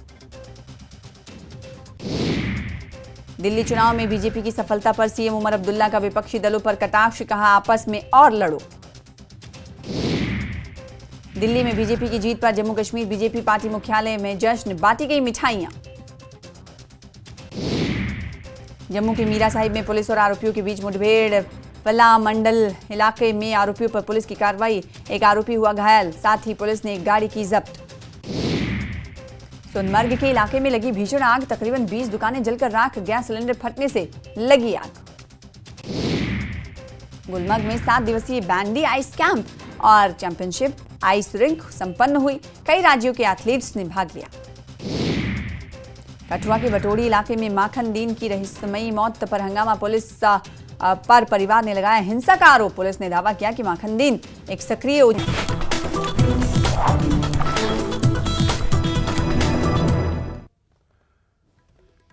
दिल्ली चुनाव में बीजेपी की सफलता पर सीएम उमर अब्दुल्ला का विपक्षी दलों पर कटाक्ष, कहा आपस में और लड़ो। दिल्ली में बीजेपी की जीत पर जम्मू कश्मीर बीजेपी पार्टी मुख्यालय में जश्न, बांटी गई मिठाइयां। जम्मू के मीरा साहिब में पुलिस और आरोपियों के बीच मुठभेड़, फला मंडल इलाके में आरोपियों पर पुलिस की कार्रवाई, एक आरोपी हुआ घायल, साथ ही पुलिस ने एक गाड़ी की जब्त। सोनमर्ग के इलाके में लगी भीषण आग, तकरीबन 20 दुकानें जलकर राख, गैस सिलेंडर फटने से लगी आग। गुलमर्ग में 7 दिवसीय बैंडी आइस कैंप और चैंपियनशिप आइस रिंक संपन्न हुई, कई राज्यों के एथलीट्स ने भाग लिया। कठुआ के बटोड़ी इलाके में माखन दीन की रहस्यमयी मौत पर हंगामा, पुलिस पर परिवार ने लगाया हिंसा का आरोप। पुलिस ने दावा किया कि माखन दीन एक सक्रिय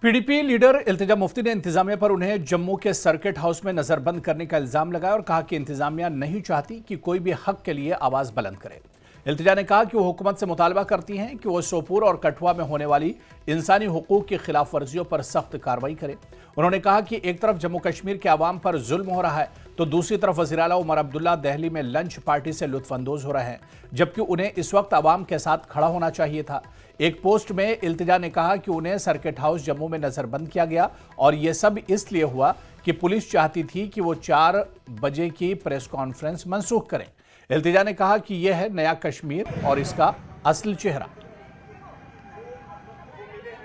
पीडीपी लीडर इल्तिजा मुफ्ती ने इंतजामिया पर उन्हें जम्मू के सर्किट हाउस में नजरबंद करने का इल्जाम लगाया और कहा कि इंतजामिया नहीं चाहती कि कोई भी हक के लिए आवाज बुलंद करे। इल्तिजा ने कहा कि वो हुकूमत से मुतालबा करती हैं कि वो सोपोर और कठुआ में होने वाली इंसानी हुकूक की खिलाफ वर्जियों पर सख्त कार्रवाई करे। उन्होंने कहा कि एक तरफ जम्मू कश्मीर के आवाम पर जुल्म हो रहा है तो दूसरी तरफ वज़ीर आला उमर अब्दुल्ला दिल्ली में लंच पार्टी से लुत्फानंदोज हो रहे हैं, जबकि उन्हें इस वक्त आवाम के साथ खड़ा होना चाहिए था। एक पोस्ट में इल्तिजा ने कहा कि उन्हें सर्किट हाउस जम्मू में नजरबंद किया गया और यह सब इसलिए हुआ कि पुलिस चाहती थी कि वो 4 बजे की प्रेस कॉन्फ्रेंस मनसूख करें। इल्तिजा ने कहा कि यह है नया कश्मीर और इसका असल चेहरा।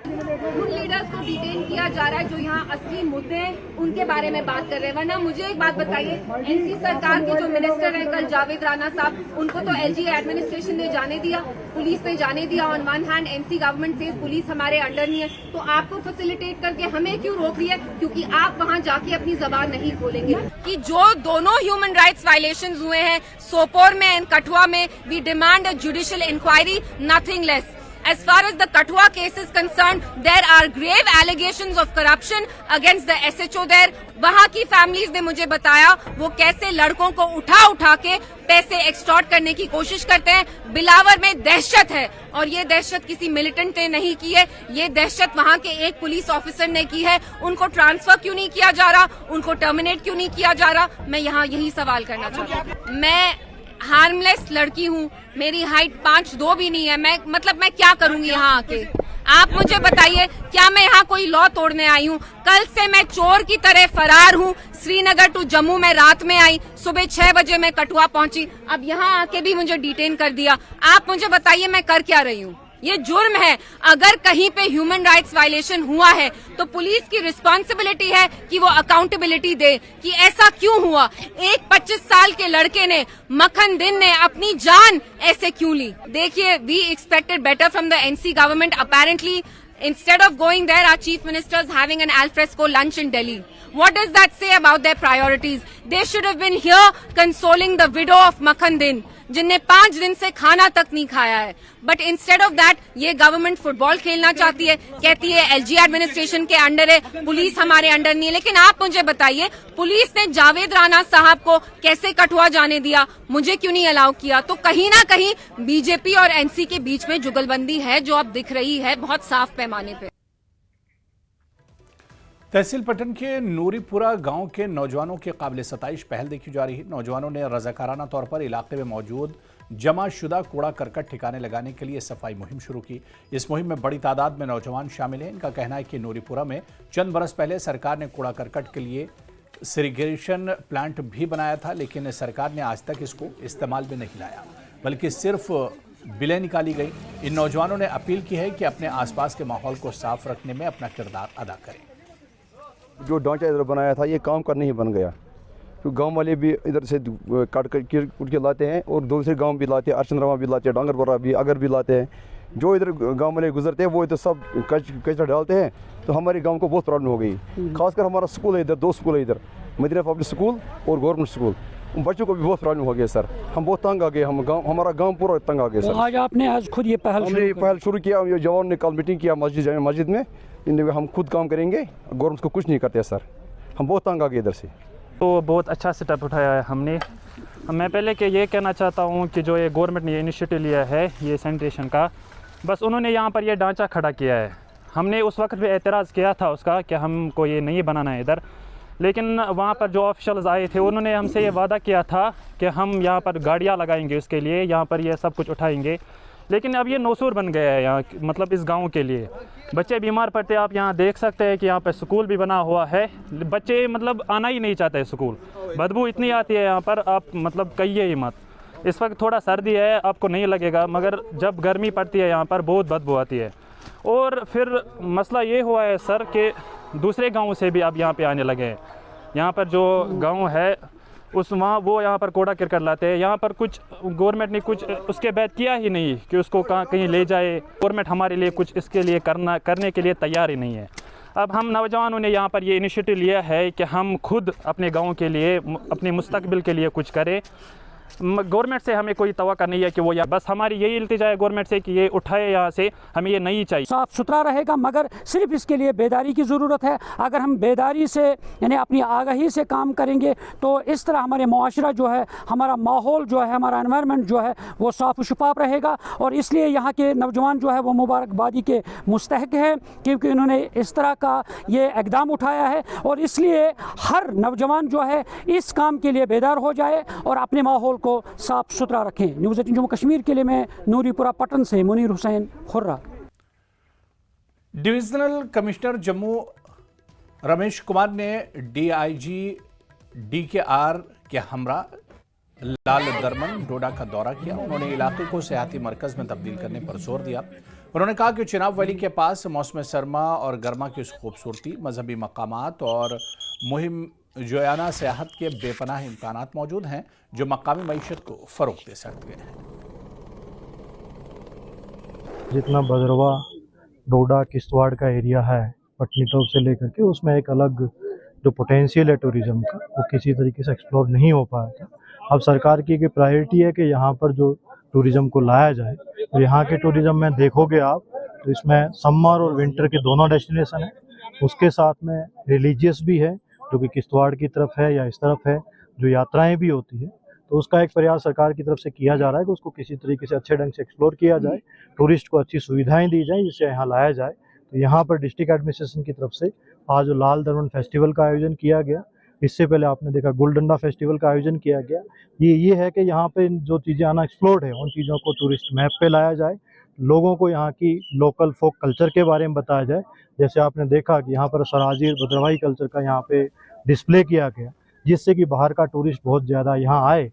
उन लीडर्स को डिटेन किया जा रहा है जो यहाँ असली मुद्दे उनके बारे में बात कर रहे हैं। वरना मुझे एक बात बताइए, एनसी सरकार के जो मिनिस्टर हैं कल जावेद राणा साहब, उनको तो एलजी एडमिनिस्ट्रेशन ने जाने दिया, पुलिस ने जाने दिया। On one hand NC government से पुलिस हमारे अंडर नहीं है, तो आपको फैसिलिटेट करके हमें क्यों रोक रही है? क्योंकि आप वहाँ जाके अपनी जबान नहीं खोलेंगे। कि जो दोनों ह्यूमन राइट्स वायलेशंस हुए हैं सोपोर में एंड कठुआ में, we demand a judicial inquiry, nothing less. As far as the Kathua case is concerned, there are grave allegations of corruption against the SHO there. वहाँ की फैमिलीज ने मुझे बताया वो कैसे लड़कों को उठा के पैसे एक्सटॉर्ट करने की कोशिश करते हैं। बिलावर में दहशत है और ये दहशत किसी मिलिटेंट ने नहीं की है, ये दहशत वहाँ के एक पुलिस ऑफिसर ने की है। उनको ट्रांसफर क्यों नहीं किया जा रहा, उनको टर्मिनेट क्यों नहीं किया जा रहा, मैं यहाँ यही सवाल करना चाहती हूँ। मैं हार्मलेस लड़की हूँ, मेरी हाइट 5'2" भी नहीं है। मैं क्या करूँगी यहाँ आके? आप मुझे बताइए, क्या मैं यहाँ कोई लॉ तोड़ने आई हूँ? कल से मैं चोर की तरह फरार हूँ। श्रीनगर टू जम्मू में रात में आई, सुबह 6 बजे मैं कठुआ पहुंची, अब यहाँ आके भी मुझे डिटेन कर दिया। आप मुझे बताइए मैं कर क्या रही हूँ? ये जुर्म है। अगर कहीं पे ह्यूमन राइट्स वायलेशन हुआ है तो पुलिस की रिस्पॉन्सिबिलिटी है कि वो अकाउंटेबिलिटी दे कि ऐसा क्यों हुआ। एक 25 साल के लड़के ने, मक्खन दिन ने अपनी जान ऐसे क्यों ली? देखिए, we expected better from the NC government. Apparently instead of going there, our chief minister is having an al fresco lunch in Delhi. What does that say about their priorities? They should have been here consoling the widow of Makhan Din, जिनने 5 दिन से खाना तक नहीं खाया है। But instead of that ये government football खेलना चाहती है, कहती है एलजी एडमिनिस्ट्रेशन के अंडर है, पुलिस हमारे अंडर नहीं है। लेकिन आप मुझे बताइए, पुलिस ने जावेद राणा साहब को कैसे कठुआ जाने दिया, मुझे क्यों नहीं अलाउ किया? तो कहीं ना कहीं बीजेपी और एनसी के बीच में जुगलबंदी है जो अब दिख रही है बहुत साफ पैमाने पे। तहसील पटन के नूरीपुरा गांव के नौजवानों की काबिल सताइश पहल देखी जा रही है। नौजवानों ने रजाकाराना तौर पर इलाके में मौजूद जमाशुदा कूड़ा करकट ठिकाने लगाने के लिए सफाई मुहिम शुरू की। इस मुहिम में बड़ी तादाद में नौजवान शामिल हैं। इनका कहना है कि नूरीपुरा में चंद बरस पहले सरकार ने कूड़ा करकट के लिए सेग्रीगेशन प्लांट भी बनाया था, लेकिन सरकार ने आज तक इसको इस्तेमाल में नहीं लाया, बल्कि सिर्फ बिलें निकाली गई। इन नौजवानों ने अपील की है कि अपने आसपास के माहौल को साफ रखने में अपना किरदार अदा करें। जो ढांचा इधर बनाया था ये काम कर नहीं बन गया, तो गांव वाले भी इधर से काट कर कुट के लाते हैं और दूसरे गांव भी लाते हैं, अर्चनरामा भी लाते हैं, डांगरपुरा भी अगर भी लाते हैं। जो इधर गांव वाले गुजरते हैं वो इधर सब कचरा डालते हैं, तो हमारे गांव को बहुत प्रॉब्लम हो गई। खासकर हमारा स्कूल है इधर, 2 स्कूल है इधर, मदीना पब्लिक स्कूल और गवर्नमेंट स्कूल। बच्चों को भी बहुत प्रॉब्लम हो गया सर, हम बहुत तंग आ गए, हमारा गाँव पूरा तंग आ गया सर। आज आपने आज खुद ये पहल शुरू किया, ये जवान ने कल मीटिंग किया मस्जिद में, हम खुद काम करेंगे, गवर्नमेंट को कुछ नहीं करते सर, हम बहुत तंग आ गए इधर से। तो बहुत अच्छा स्टेप उठाया है हमने। मैं पहले के ये कहना चाहता हूँ कि जो ये गवर्नमेंट ने ये इनिशिएटिव लिया है ये सैनिटेशन का, बस उन्होंने यहाँ पर ये ढांचा खड़ा किया है। हमने उस वक्त भी एतराज़ किया था उसका कि हमको ये नहीं बनाना है इधर, लेकिन वहाँ पर जो ऑफिशियल्स आए थे उन्होंने हमसे ये वादा किया था कि हम यहाँ पर गाड़ियाँ लगाएंगे, उसके लिए यहाँ पर ये सब कुछ उठाएंगे। लेकिन अब ये नौसूर बन गया है यहाँ, मतलब इस गांव के लिए। बच्चे बीमार पड़ते हैं, आप यहाँ देख सकते हैं कि यहाँ पे स्कूल भी बना हुआ है, बच्चे मतलब आना ही नहीं चाहते स्कूल, बदबू इतनी आती है यहाँ पर, आप मतलब कहिए ही मत। इस वक्त थोड़ा सर्दी है, आपको नहीं लगेगा, मगर जब गर्मी पड़ती है यहाँ पर बहुत बदबू आती है। और फिर मसला ये हुआ है सर कि दूसरे गाँव से भी अब यहाँ पर आने लगे हैं। यहाँ पर जो गाँव है वहाँ वो यहाँ पर कूड़ा करकट लाते हैं। यहाँ पर कुछ गवर्नमेंट ने कुछ उसके बाद किया ही नहीं कि उसको कहीं ले जाए। गवर्नमेंट हमारे लिए कुछ इसके लिए करने के लिए तैयार ही नहीं है। अब हम नौजवानों ने यहाँ पर ये इनिशिएटिव लिया है कि हम खुद अपने गांव के लिए, अपने मुस्तकबिल के लिए कुछ करें। गवर्नमेंट से हमें कोई तवक्को नहीं है कि वो या बस हमारी यही इल्तिजा है गवर्नमेंट से कि ये उठाए यहाँ से, हमें ये नहीं चाहिए। साफ सुथरा रहेगा, मगर सिर्फ इसके लिए बेदारी की ज़रूरत है। अगर हम बेदारी से यानी अपनी आगाही से काम करेंगे तो इस तरह हमारे मुआशरा जो है, हमारा माहौल जो है, हमारा एनवायरनमेंट जो है वो साफ शफाफ रहेगा। और इसलिए यहाँ के नौजवान जो है वो मुबारकबादी के मुस्तहक है, क्योंकि उन्होंने इस तरह का ये इक़दाम उठाया है। और इसलिए हर नौजवान जो है इस काम के लिए बेदार हो जाए और अपने माहौल को साफ सुथरा रखें। न्यूज़ 18 जम्मू कश्मीर के लिए मैं नूरीपुरा पटन से मुनीर हुसैन खुर्रा। डिविजनल कमिश्नर जम्मू रमेश कुमार ने डीआईजी DKR के हमरा लाल दरमन डोडा का दौरा किया। उन्होंने इलाके को सियाहती मरकज में तब्दील करने पर जोर दिया। उन्होंने कहा कि चिनाब वैली के पास मौसम सरमा और गर्मा की खूबसूरती, मजहबी मकामात और मुहिम जोयाना सियाहत के बेपनाह इम्कानात मौजूद हैं जो मकामी मईशत को फ़रोग़ दे सकते हैं। जितना भद्रवा, डोडा, किश्तवाड़ का एरिया है पटनी टॉप से लेकर के, उसमें एक अलग जो पोटेंशियल है टूरिज़्म का वो किसी तरीके से एक्सप्लोर नहीं हो पाया था। अब सरकार की एक प्रायोरिटी है कि यहाँ पर जो टूरिज़्म को लाया जाए। तो यहाँ के टूरिज़्म में देखोगे आप तो इसमें समर और विंटर के दोनों डेस्टिनेशन है, उसके साथ में रिलीजियस भी है जो कि किश्तवाड़ की तरफ है या इस तरफ है, जो यात्राएं भी होती है। तो उसका एक प्रयास सरकार की तरफ से किया जा रहा है कि उसको किसी तरीके से अच्छे ढंग से एक्सप्लोर किया जाए, टूरिस्ट को अच्छी सुविधाएं दी जाएं जिससे यहाँ लाया जाए। तो यहाँ पर डिस्ट्रिक्ट एडमिनिस्ट्रेशन की तरफ से आज लाल दरवन फेस्टिवल का आयोजन किया गया, इससे पहले आपने देखा गुलडंडा फेस्टिवल का आयोजन किया गया। ये है कि यहाँ पे जो चीज़ें अनएक्सप्लोर्ड है उन चीज़ों को टूरिस्ट मैप पे लाया जाए, लोगों को यहाँ की लोकल फोक कल्चर के बारे में बताया जाए। जैसे आपने देखा कि यहाँ पर सराजी भद्रवाही कल्चर का यहाँ पे डिस्प्ले किया गया, जिससे कि बाहर का टूरिस्ट बहुत ज़्यादा यहाँ आए।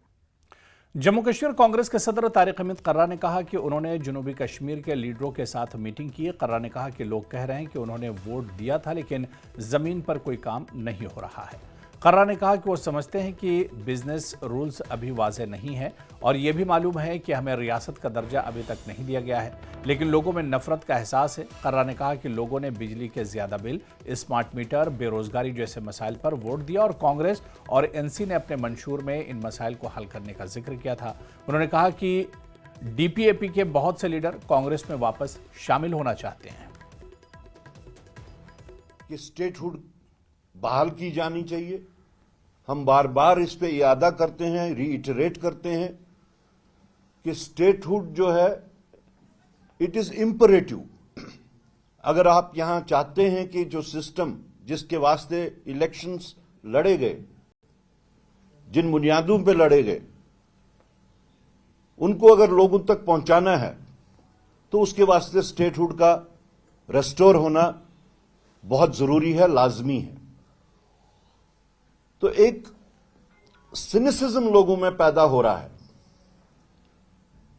जम्मू कश्मीर कांग्रेस के सदर तारिक हमीद कर्रा ने कहा कि उन्होंने जनूबी कश्मीर के लीडरों के साथ मीटिंग की। कर्रा ने कहा कि लोग कह रहे हैं कि उन्होंने वोट दिया था लेकिन जमीन पर कोई काम नहीं हो रहा है। कर्रा ने कहा कि वो समझते हैं कि बिजनेस रूल्स अभी वाज़ेह नहीं है और ये भी मालूम है कि हमें रियासत का दर्जा अभी तक नहीं दिया गया है, लेकिन लोगों में नफरत का एहसास है। कर्रा ने कहा कि लोगों ने बिजली के ज़्यादा बिल, स्मार्ट मीटर, बेरोजगारी जैसे मसाइल पर वोट दिया और कांग्रेस और एनसी ने अपने मंशूर में इन मसाइल को हल करने का जिक्र किया था। उन्होंने कहा कि डीपीएपी के बहुत से लीडर कांग्रेस में वापस शामिल होना चाहते हैं। कि स्टेटहुड बहाल की जानी चाहिए। हम बार बार इस पे यादा करते हैं, रीइटरेट करते हैं कि स्टेटहुड जो है इट इज इंपरेटिव। अगर आप यहां चाहते हैं कि जो सिस्टम जिसके वास्ते इलेक्शंस लड़े गए, जिन बुनियादों पे लड़े गए, उनको अगर लोगों तक पहुंचाना है तो उसके वास्ते स्टेटहुड का रेस्टोर होना बहुत जरूरी है, लाजमी है। तो एक सिनिसिज्म लोगों में पैदा हो रहा है।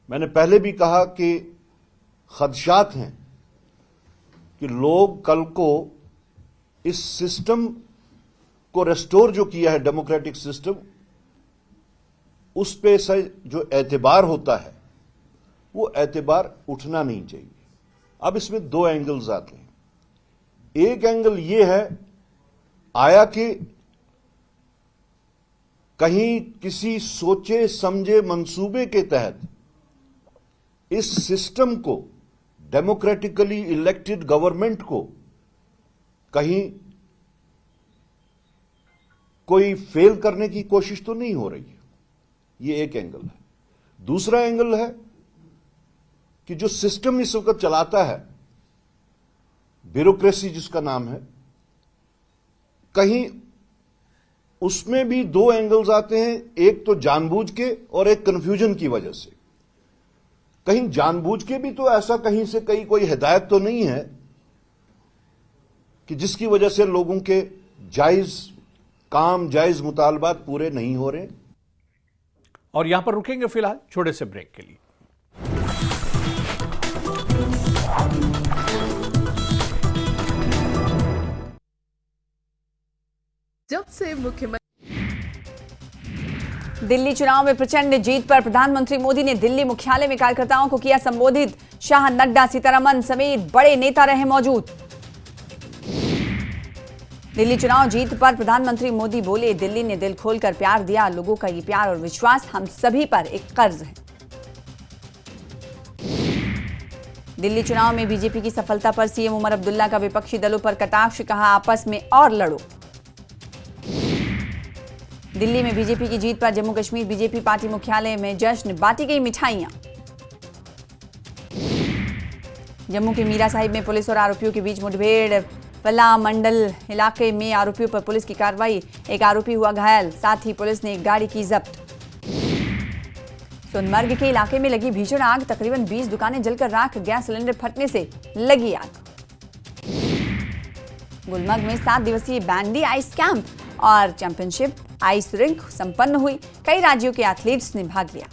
मैंने पहले भी कहा कि खदशात हैं कि लोग कल को इस सिस्टम को रेस्टोर जो किया है, डेमोक्रेटिक सिस्टम, उस पे से जो एतबार होता है वो एतबार उठना नहीं चाहिए। अब इसमें दो एंगल्स आते हैं। एक एंगल ये है आया कि कहीं किसी सोचे समझे मंसूबे के तहत इस सिस्टम को, डेमोक्रेटिकली इलेक्टेड गवर्नमेंट को कहीं कोई फेल करने की कोशिश तो नहीं हो रही है। ये एक एंगल है। दूसरा एंगल है कि जो सिस्टम इस वक्त चलाता है, ब्यूरोक्रेसी जिसका नाम है, कहीं उसमें भी दो एंगल्स आते हैं। एक तो जानबूझ के और एक कंफ्यूजन की वजह से। कहीं जानबूझ के भी तो ऐसा कहीं से कहीं कोई हिदायत तो नहीं है कि जिसकी वजह से लोगों के जायज काम, जायज मुतालबात पूरे नहीं हो रहे। और यहां पर रुकेंगे फिलहाल छोटे से ब्रेक के लिए। जब से मुख्यमंत्री दिल्ली चुनाव में प्रचंड जीत पर प्रधानमंत्री मोदी ने दिल्ली मुख्यालय में कार्यकर्ताओं को किया संबोधित। शाह, नड्डा, सीतारमन समेत बड़े नेता रहे मौजूद। दिल्ली चुनाव जीत पर प्रधानमंत्री मोदी बोले, दिल्ली ने दिल खोलकर प्यार दिया। लोगों का ये प्यार और विश्वास हम सभी पर एक कर्ज है। दिल्ली चुनाव में बीजेपी की सफलता पर सीएम उमर अब्दुल्ला का विपक्षी दलों पर कटाक्ष, कहा आपस में और लड़ो। दिल्ली में बीजेपी की जीत पर जम्मू कश्मीर बीजेपी पार्टी मुख्यालय में जश्न, बांटी गई मिठाइयां। जम्मू के मीरा साहिब में पुलिस और आरोपियों के बीच मुठभेड़, फला मंडल इलाके में आरोपियों पर पुलिस की कार्रवाई, एक आरोपी हुआ घायल। साथ ही पुलिस ने एक गाड़ी की जब्त। सोनमर्ग के इलाके में लगी भीषण आग, तकरीबन 20 दुकानें जलकर राख, गैस सिलेंडर फटने से लगी आग। गुलमर्ग में 7 दिवसीय बैंडी आइस कैंप और चैंपियनशिप आइस रिंक संपन्न हुई। कई राज्यों के एथलीट्स ने भाग लिया।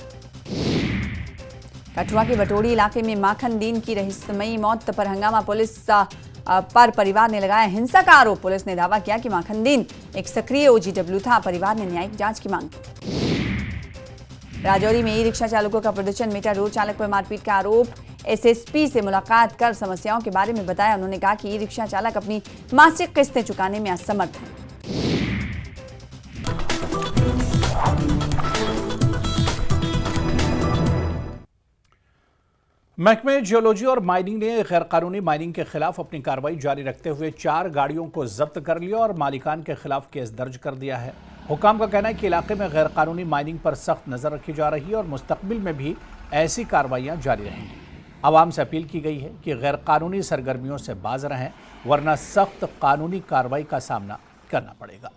कठुआ के बटोड़ी इलाके में माखन दीन की रहस्यमयी मौत पर हंगामा, पुलिस पर परिवार ने लगाया हिंसा का आरोप। पुलिस ने दावा किया कि माखन दीन एक सक्रिय OGW था। परिवार ने न्यायिक जांच की मांग की। राजौरी में ई रिक्शा चालकों का प्रदर्शन, मीटर रोड चालक पर मारपीट का आरोप। SSP से मुलाकात कर समस्याओं के बारे में बताया। उन्होंने कहा कि ई रिक्शा चालक अपनी मासिक किस्तें चुकाने में असमर्थ हैं। महकमे जियोलॉजी और माइनिंग ने गैरकानूनी माइनिंग के खिलाफ अपनी कार्रवाई जारी रखते हुए 4 गाड़ियों को जब्त कर लिया और मालिकान के खिलाफ केस दर्ज कर दिया है। हुकाम का कहना है कि इलाके में गैरकानूनी माइनिंग पर सख्त नजर रखी जा रही है और मुस्तकबिल में भी ऐसी कार्रवाइयां जारी रहेंगी। आवाम से अपील की गई है कि गैरकानूनी सरगर्मियों से बाज रहें, वरना सख्त कानूनी कार्रवाई का सामना करना पड़ेगा।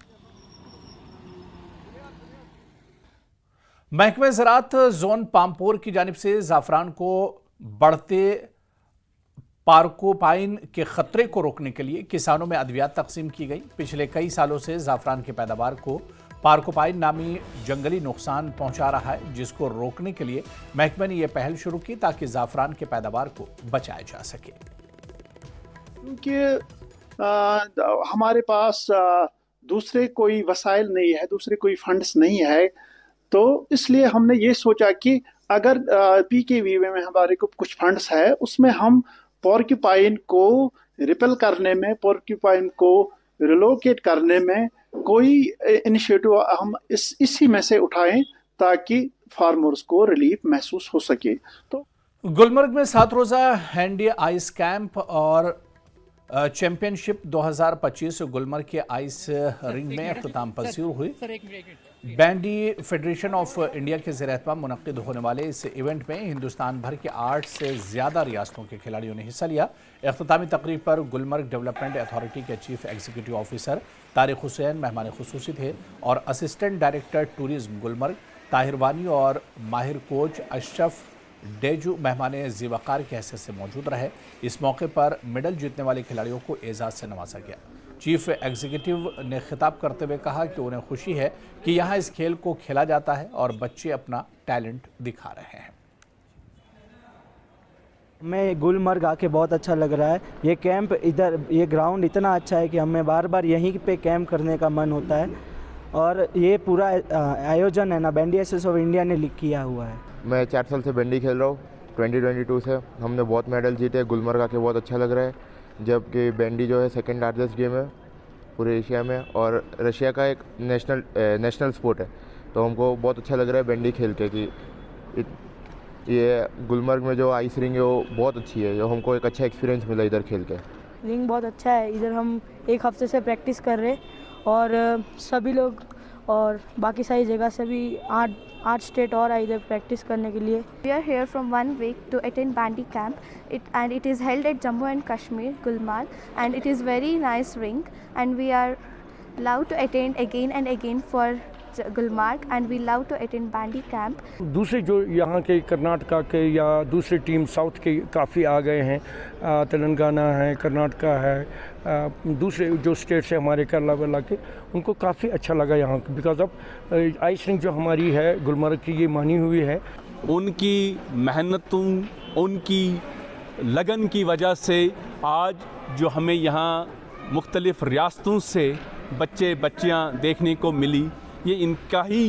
महकमे ज़राअत जोन पामपोर की जानिब से ज़ाफ़रान को बढ़ते पार्कोपाइन के खतरे को रोकने के लिए किसानों में अद्वियात तकसीम की गई। पिछले कई सालों से ज़ाफ़रान की पैदावार को पार्कोपाइन नामी जंगली नुकसान पहुंचा रहा है, जिसको रोकने के लिए महकमे ने यह पहल शुरू की ताकि ज़ाफ़रान की पैदावार को बचाया जा सके। क्योंकि हमारे पास दूसरे कोई वसाइल नहीं है, दूसरे कोई फंड्स नहीं है, तो इसलिए हमने ये सोचा कि अगर पीकेवीए में हमारे को कुछ फंड्स है, उसमें हम पोर्क्यूपाइन को रिपेल करने में, पोर्क्यूपाइन को रिलोकेट करने में कोई इनिशिएटिव हम इसी में से उठाएं ताकि फार्मर्स को रिलीफ महसूस हो सके। तो गुलमर्ग में 7 रोज़ा हैंडी आइस कैंप और चैंपियनशिप 2025 गुलमर्ग के आइस रिंग में अख्ताम पसीर हुई। बैंडी फेडरेशन ऑफ इंडिया के ज़ेर एहतमाम मुनक्किद होने वाले इस इवेंट में हिंदुस्तान भर के 8 से ज़्यादा रियासतों के खिलाड़ियों ने हिस्सा लिया। इख्तितामी तकरीब पर गुलमर्ग डेवलपमेंट अथॉरिटी के chief executive officer Tariq Hussain मेहमान खुसूसी थे और assistant director tourism Gulmarg Tahir वानी और माहिर कोच अशरफ डेजू मेहमान ज़ीवकार की हैसियत से मौजूद रहे। इस मौके पर मेडल जीतने वाले खिलाड़ियों को एजाज़ से नवाजा गया। चीफ एग्जीक्यूटिव ने खिताब करते हुए कहा कि उन्हें खुशी है कि यहाँ इस खेल को खेला जाता है और बच्चे अपना टैलेंट दिखा रहे हैं। मैं गुलमर्ग आके बहुत अच्छा लग रहा है। ये कैंप इधर, ये ग्राउंड इतना अच्छा है कि हमें बार बार यहीं पे कैंप करने का मन होता है और ये पूरा आयोजन है ना बैंडी एसोसिएशन ऑफ इंडिया ने किया हुआ है। मैं 4 साल से बैंडी खेल रहा हूँ, 2022 से हमने बहुत मेडल जीते। गुलमर्ग आके बहुत अच्छा लग रहा है, जबकि बैंडी जो है सेकंड लार्जेस्ट गेम है पूरे एशिया में और रशिया का एक नेशनल स्पोर्ट है। तो हमको बहुत अच्छा लग रहा है बैंडी खेल के कि ये गुलमर्ग में जो आइस रिंग है वो बहुत अच्छी है, जो हमको एक अच्छा एक्सपीरियंस मिला इधर खेल के। रिंग बहुत अच्छा है, इधर हम 1 हफ्ते से प्रैक्टिस कर रहे और सभी लोग और बाकी सारी जगह से भी 8 स्टेट और आए इधर प्रैक्टिस करने के लिए। We are here from 1 week to attend Bandy camp. It is held at Jammu and Kashmir, Gulmarg, and it is very nice ring. And we are allowed to attend again and again for Gulmarg, and we love to attend Bandy camp. दूसरे जो यहाँ के कर्नाटका के या दूसरे team south के काफ़ी आ गए हैं, तेलंगाना है, कर्नाटका है, दूसरे जो स्टेट्स हैं हमारे केरला वेला के, उनको काफ़ी अच्छा लगा यहाँ बिकॉज ऑफ आइस रिंग जो हमारी है गुलमर्ग की ये मानी हुई है। उनकी मेहनतों, उनकी लगन की वजह से आज जो हमें यहाँ मुख्तलिफ़ रियासतों से बच्चियाँ देखने को मिली, ये इनका ही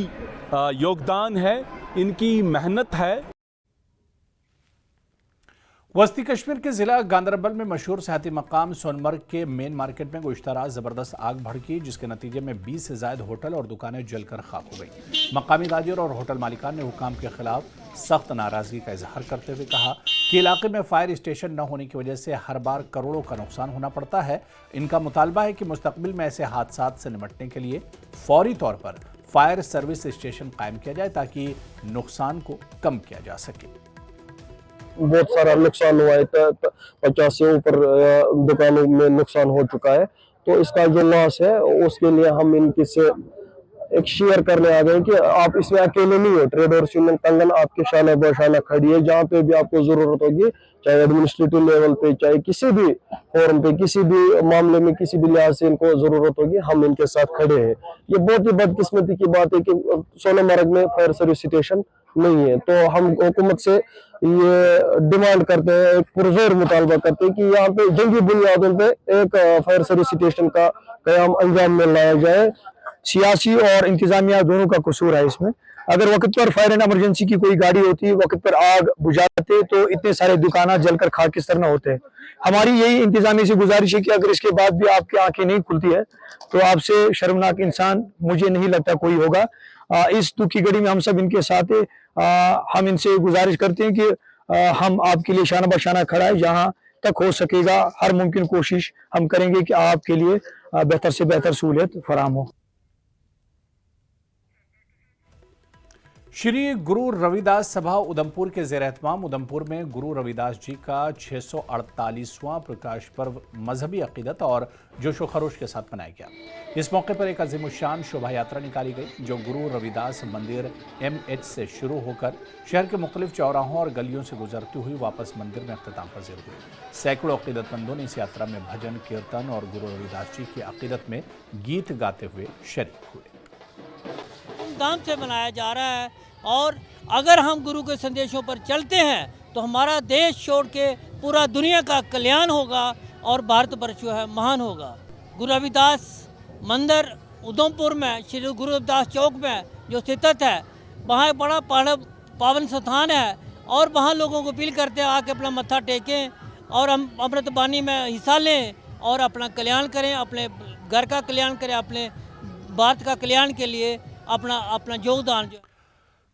योगदान है, इनकी मेहनत है। वस्ती कश्मीर के ज़िला गांदरबल में मशहूर सियाहती मकाम सोनमर्ग के मेन मार्केट में गुज़श्ता रात ज़बरदस्त आग भड़की, जिसके नतीजे में 20 से ज़ायद होटल और दुकानें जलकर खाक हो गई। मकामी ताजिर और होटल मालिकान ने हुकाम के खिलाफ सख्त नाराज़गी का इजहार करते हुए कहा कि इलाके में फायर स्टेशन न होने की वजह से हर बार करोड़ों का नुकसान होना पड़ता है। इनका मुतालबा है कि मुस्तकबिल में ऐसे हादसात से निपटने के लिए फौरी तौर पर फायर सर्विस स्टेशन कायम किया जाए ताकि नुकसान को कम किया जा सके। बहुत सारा नुकसान हुआ है, 50 से ऊपर दुकानों में नुकसान हो चुका है। तो इसका जो लॉस है उसके लिए हम इनके से एक शेयर करने आ गए कि आप इसमें अकेले नहीं हो। ट्रेडर्स यूनियन कंगन आपके शाना बशाना खड़ी है, जहाँ पे भी आपको जरूरत होगी, चाहे एडमिनिस्ट्रेटिव लेवल पे, चाहे किसी भी फोरम पे, किसी भी मामले में, किसी भी लिहाज से इनको जरूरत होगी, हम इनके साथ खड़े हैं। ये बहुत ही बदकिस्मती की बात है कि सोनमर्ग में फायर सर्विस स्टेशन नहीं है। तो हम हुकूमत से ये डिमांड करते हैं, एक पुरजोर मुतालबा करते हैं कि यहाँ पे जंगी बुनियादों पे एक फायर सर्विस स्टेशन का कयाम अंजाम में लाया जाए। सियासी और इंतजामिया दोनों का कसूर है इसमें। अगर वक्त पर फायर एंड इमरजेंसी की कोई गाड़ी होती, वक्त पर आग बुझाते, तो इतने सारे दुकान जलकर खाकिस्तर न होते। हमारी यही इंतजामिया से गुजारिश है कि अगर इसके बाद भी आपकी आंखें नहीं खुलती है तो आपसे शर्मनाक इंसान मुझे नहीं लगता कोई होगा। इस दुख की घड़ी में हम सब इनके साथ हैं। हम इनसे गुजारिश करते हैं कि हम आपके लिए शाना बशाना खड़ा है। जहां तक हो सकेगा हर मुमकिन कोशिश हम करेंगे कि आपके लिए बेहतर से बेहतर सहूलियत फराहम हो। श्री गुरु रविदास सभा उधमपुर के ज़ेर एहतमाम उधमपुर में गुरु रविदास जी का 648वां प्रकाश पर्व मजहबी अकीदत और जोशो खरोश के साथ मनाया गया। इस मौके पर एक अजीमुशान शोभा यात्रा निकाली गई जो गुरु रविदास मंदिर MH से शुरू होकर शहर के मुख्तलिफ चौराहों और गलियों से गुजरती हुई वापस मंदिर में अख्तिताम पजीर हुई। सैकड़ों अकीदतमंदों ने इस यात्रा में भजन कीर्तन और गुरु रविदास जी की अकीदत में गीत गाते हुए शरीक हुए। धूमधाम से मनाया जा रहा है और अगर हम गुरु के संदेशों पर चलते हैं तो हमारा देश छोड़ के पूरा दुनिया का कल्याण होगा और भारतवर्ष जो है महान होगा। गुरु रविदास मंदिर उधमपुर में श्री गुरु रविदास चौक में जो स्थित है वहाँ एक बड़ा पावन स्थान है और वहाँ लोगों को अपील करते हैं आके अपना मत्था टेकें और हम अमृत बानी में हिस्सा लें और अपना कल्याण करें, अपने घर का कल्याण करें, अपने भारत का कल्याण के लिए अपना योगदान।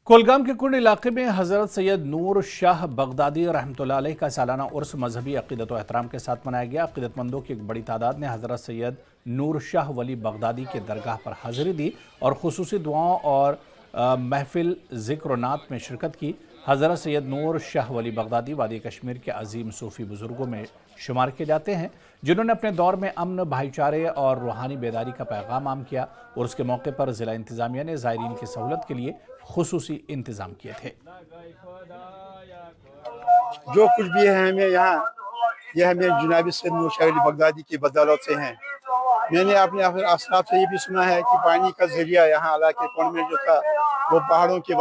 कोलगाम के कुंड इलाके में हज़रत सैयद नूर शाह बगदादी रहमतुल्लाह अलैह का सालाना उर्स मजहबी अक़ीदत व एहतराम के साथ मनाया गया। अक़ीदतमंदों की एक बड़ी तादाद ने हज़रत सैयद नूर शाह वली बगदादी के दरगाह पर हाज़िरी दी और खुसूसी दुआओं और महफिल ज़िक्र नात में शिरकत की। हज़रत सैयद नूर शाह वली बगदादी वादी कश्मीर के अजीम सूफ़ी बुज़ुर्गों में शुमार किए जाते हैं जिन्होंने अपने दौर में अमन, भाईचारे और रूहानी बेदारी का पैगाम आम किया और उसके मौके पर ज़िला इंतज़ामिया ने ज़ायरीन की सहूलत के लिए खुसूसी इंतज़ाम किए थे। जो कुछ भी है हमें यहाँ, यह हमें जनाब सैयद नूर शाह वली बगदादी की बदौलत से हैं। मैंने अपने असलाफ से ये भी सुना है कि पानी का जरिया यहाँ इलाके कोण में जो था वो पहाड़ों की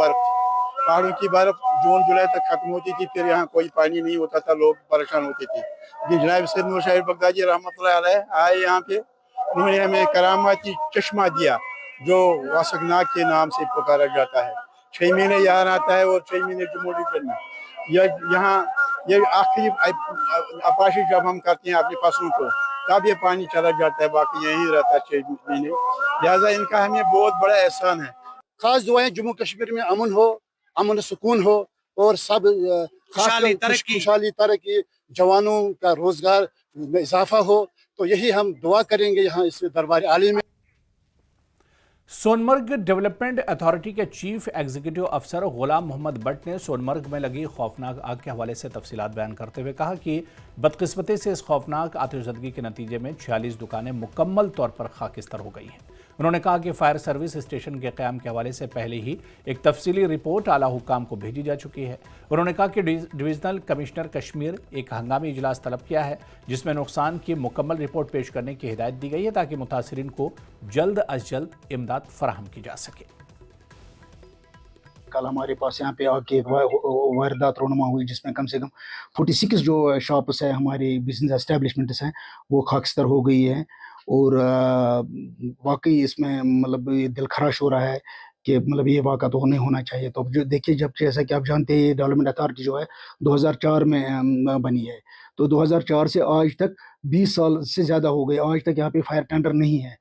बर्फ जून जुलाई तक खत्म होती थी, फिर यहाँ कोई पानी नहीं होता था, लोग परेशान होते थे। ये जनाब सैयद नूर शाह वली बगदादी रहमतुल्लाह अलैह आए यहाँ पे, उन्होंने हमें करामाती चश्मा दिया जो वासकनाग के नाम से पुकारा जाता है। 6 महीने यहाँ आता है और 6 महीने जम्मू में यहाँ ये आखिरी अपाशी जब हम करते हैं अपनी फसलों को तब ये पानी चला जाता है, बाकी यहीं रहता है 6 महीने। लिहाजा इनका हमें बहुत बड़ा एहसान है। खास दुआएं जम्मू कश्मीर में अमन सुकून हो और सब खुशहाली तरक्की, जवानों का रोजगार में इजाफा हो, तो यही हम दुआ करेंगे यहाँ इस दरबार आली में। सोनमर्ग डेवलपमेंट अथॉरिटी के चीफ एग्जीक्यूटिव अफसर गुलाम मोहम्मद बट ने सोनमर्ग में लगी खौफनाक आग के हवाले से तफसीलात बयान करते हुए कहा कि बदकिस्मती से इस खौफनाक आतिशज़दगी के नतीजे में 46 दुकानें मुकम्मल तौर पर खाकिस्तर हो गई हैं। उन्होंने कहा कि फायर सर्विस स्टेशन के क़याम के हवाले से पहले ही एक तफसीली रिपोर्ट आला हुकाम को भेजी जा चुकी है। उन्होंने कहा कि डिवीजनल कमिश्नर कश्मीर एक हंगामी इजलास तलब किया है जिसमें नुकसान की मुकम्मल रिपोर्ट पेश करने की हिदायत दी गई है ताकि मुतासिरीन को जल्द अज जल्द इमदाद फराहम की जा सके। कल हमारे पास यहाँ पे आके एक वारदात रोनुमा हुई जिसमें कम से कम 46 जो शॉप्स है, हमारे बिजनेस एस्टेब्लिशमेंट्स हैं, वो खाकस्तर हो गई है और वाकई इसमें मतलब ये दिल खराश हो रहा है कि मतलब ये वाक़ा तो नहीं होना चाहिए। तो जो देखिए, जब जैसा कि आप जानते हैं ये डेवलपमेंट अथॉरिटी जो है 2004 में बनी है, तो 2004 से आज तक 20 साल से ज़्यादा हो गए, आज तक यहाँ पे फायर टेंडर नहीं है।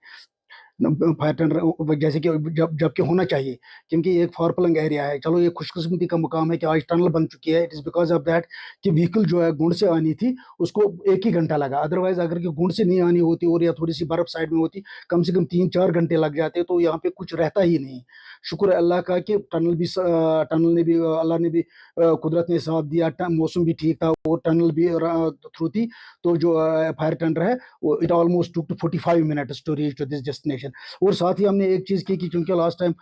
फायर टेंडर जैसे कि जबकि होना चाहिए, क्योंकि एक फॉरप्लंग एरिया है। चलो ये खुशकिस्मती का मुकाम है कि आज टनल बन चुकी है। It is because of that कि व्हीकल जो है गुंड से आनी थी उसको 1 ही घंटा लगा, अदरवाइज अगर गुंड से नहीं आनी होती और या थोड़ी सी बर्फ साइड में होती कम से कम 3-4 घंटे लग जाते, तो यहाँ पे कुछ रहता ही नहीं। शुक्र है अल्लाह का कि टनल ने भी अल्लाह ने भी कुदरत ने साथ दिया, मौसम भी ठीक था और टनल भी थ्रू थी, तो जो फायर टेंडर है वो it almost took 45 minutes to reach to this destination. और साथ ही हमने एक चीज़ की कि चूंकि लास्ट टाइम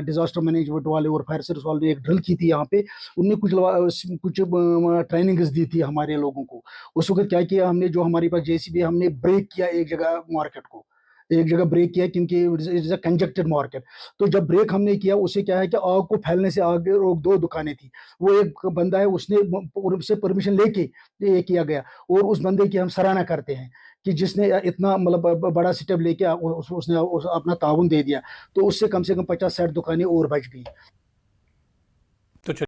डिजास्टर मैनेजमेंट वाले और फायर सर्विस वाले एक ड्रिल की थी यहाँ पे, उनने कुछ ट्रेनिंग्स दी थी हमारे लोगों को। उस वक्त क्या किया हमने, जो हमारे पास JCB, हमने ब्रेक किया एक जगह मार्केट को, एक जगह ब्रेक किया क्योंकि इट इज़ अ कंजक्टेड मार्केट। तो जब ब्रेक हमने किया उससे क्या है कि आग को फैलने से आगे रोक 2 दुकानें थी, वो एक बंदा है उसने उससे परमिशन लेके ये किया गया और उस बंदे की हम सराहना करते हैं कि जिसने इतना मतलब बड़ा स्टेप लेके उसने अपना ताउन दे दिया, तो उससे कम से कम 50-60 दुकानें और बच गई।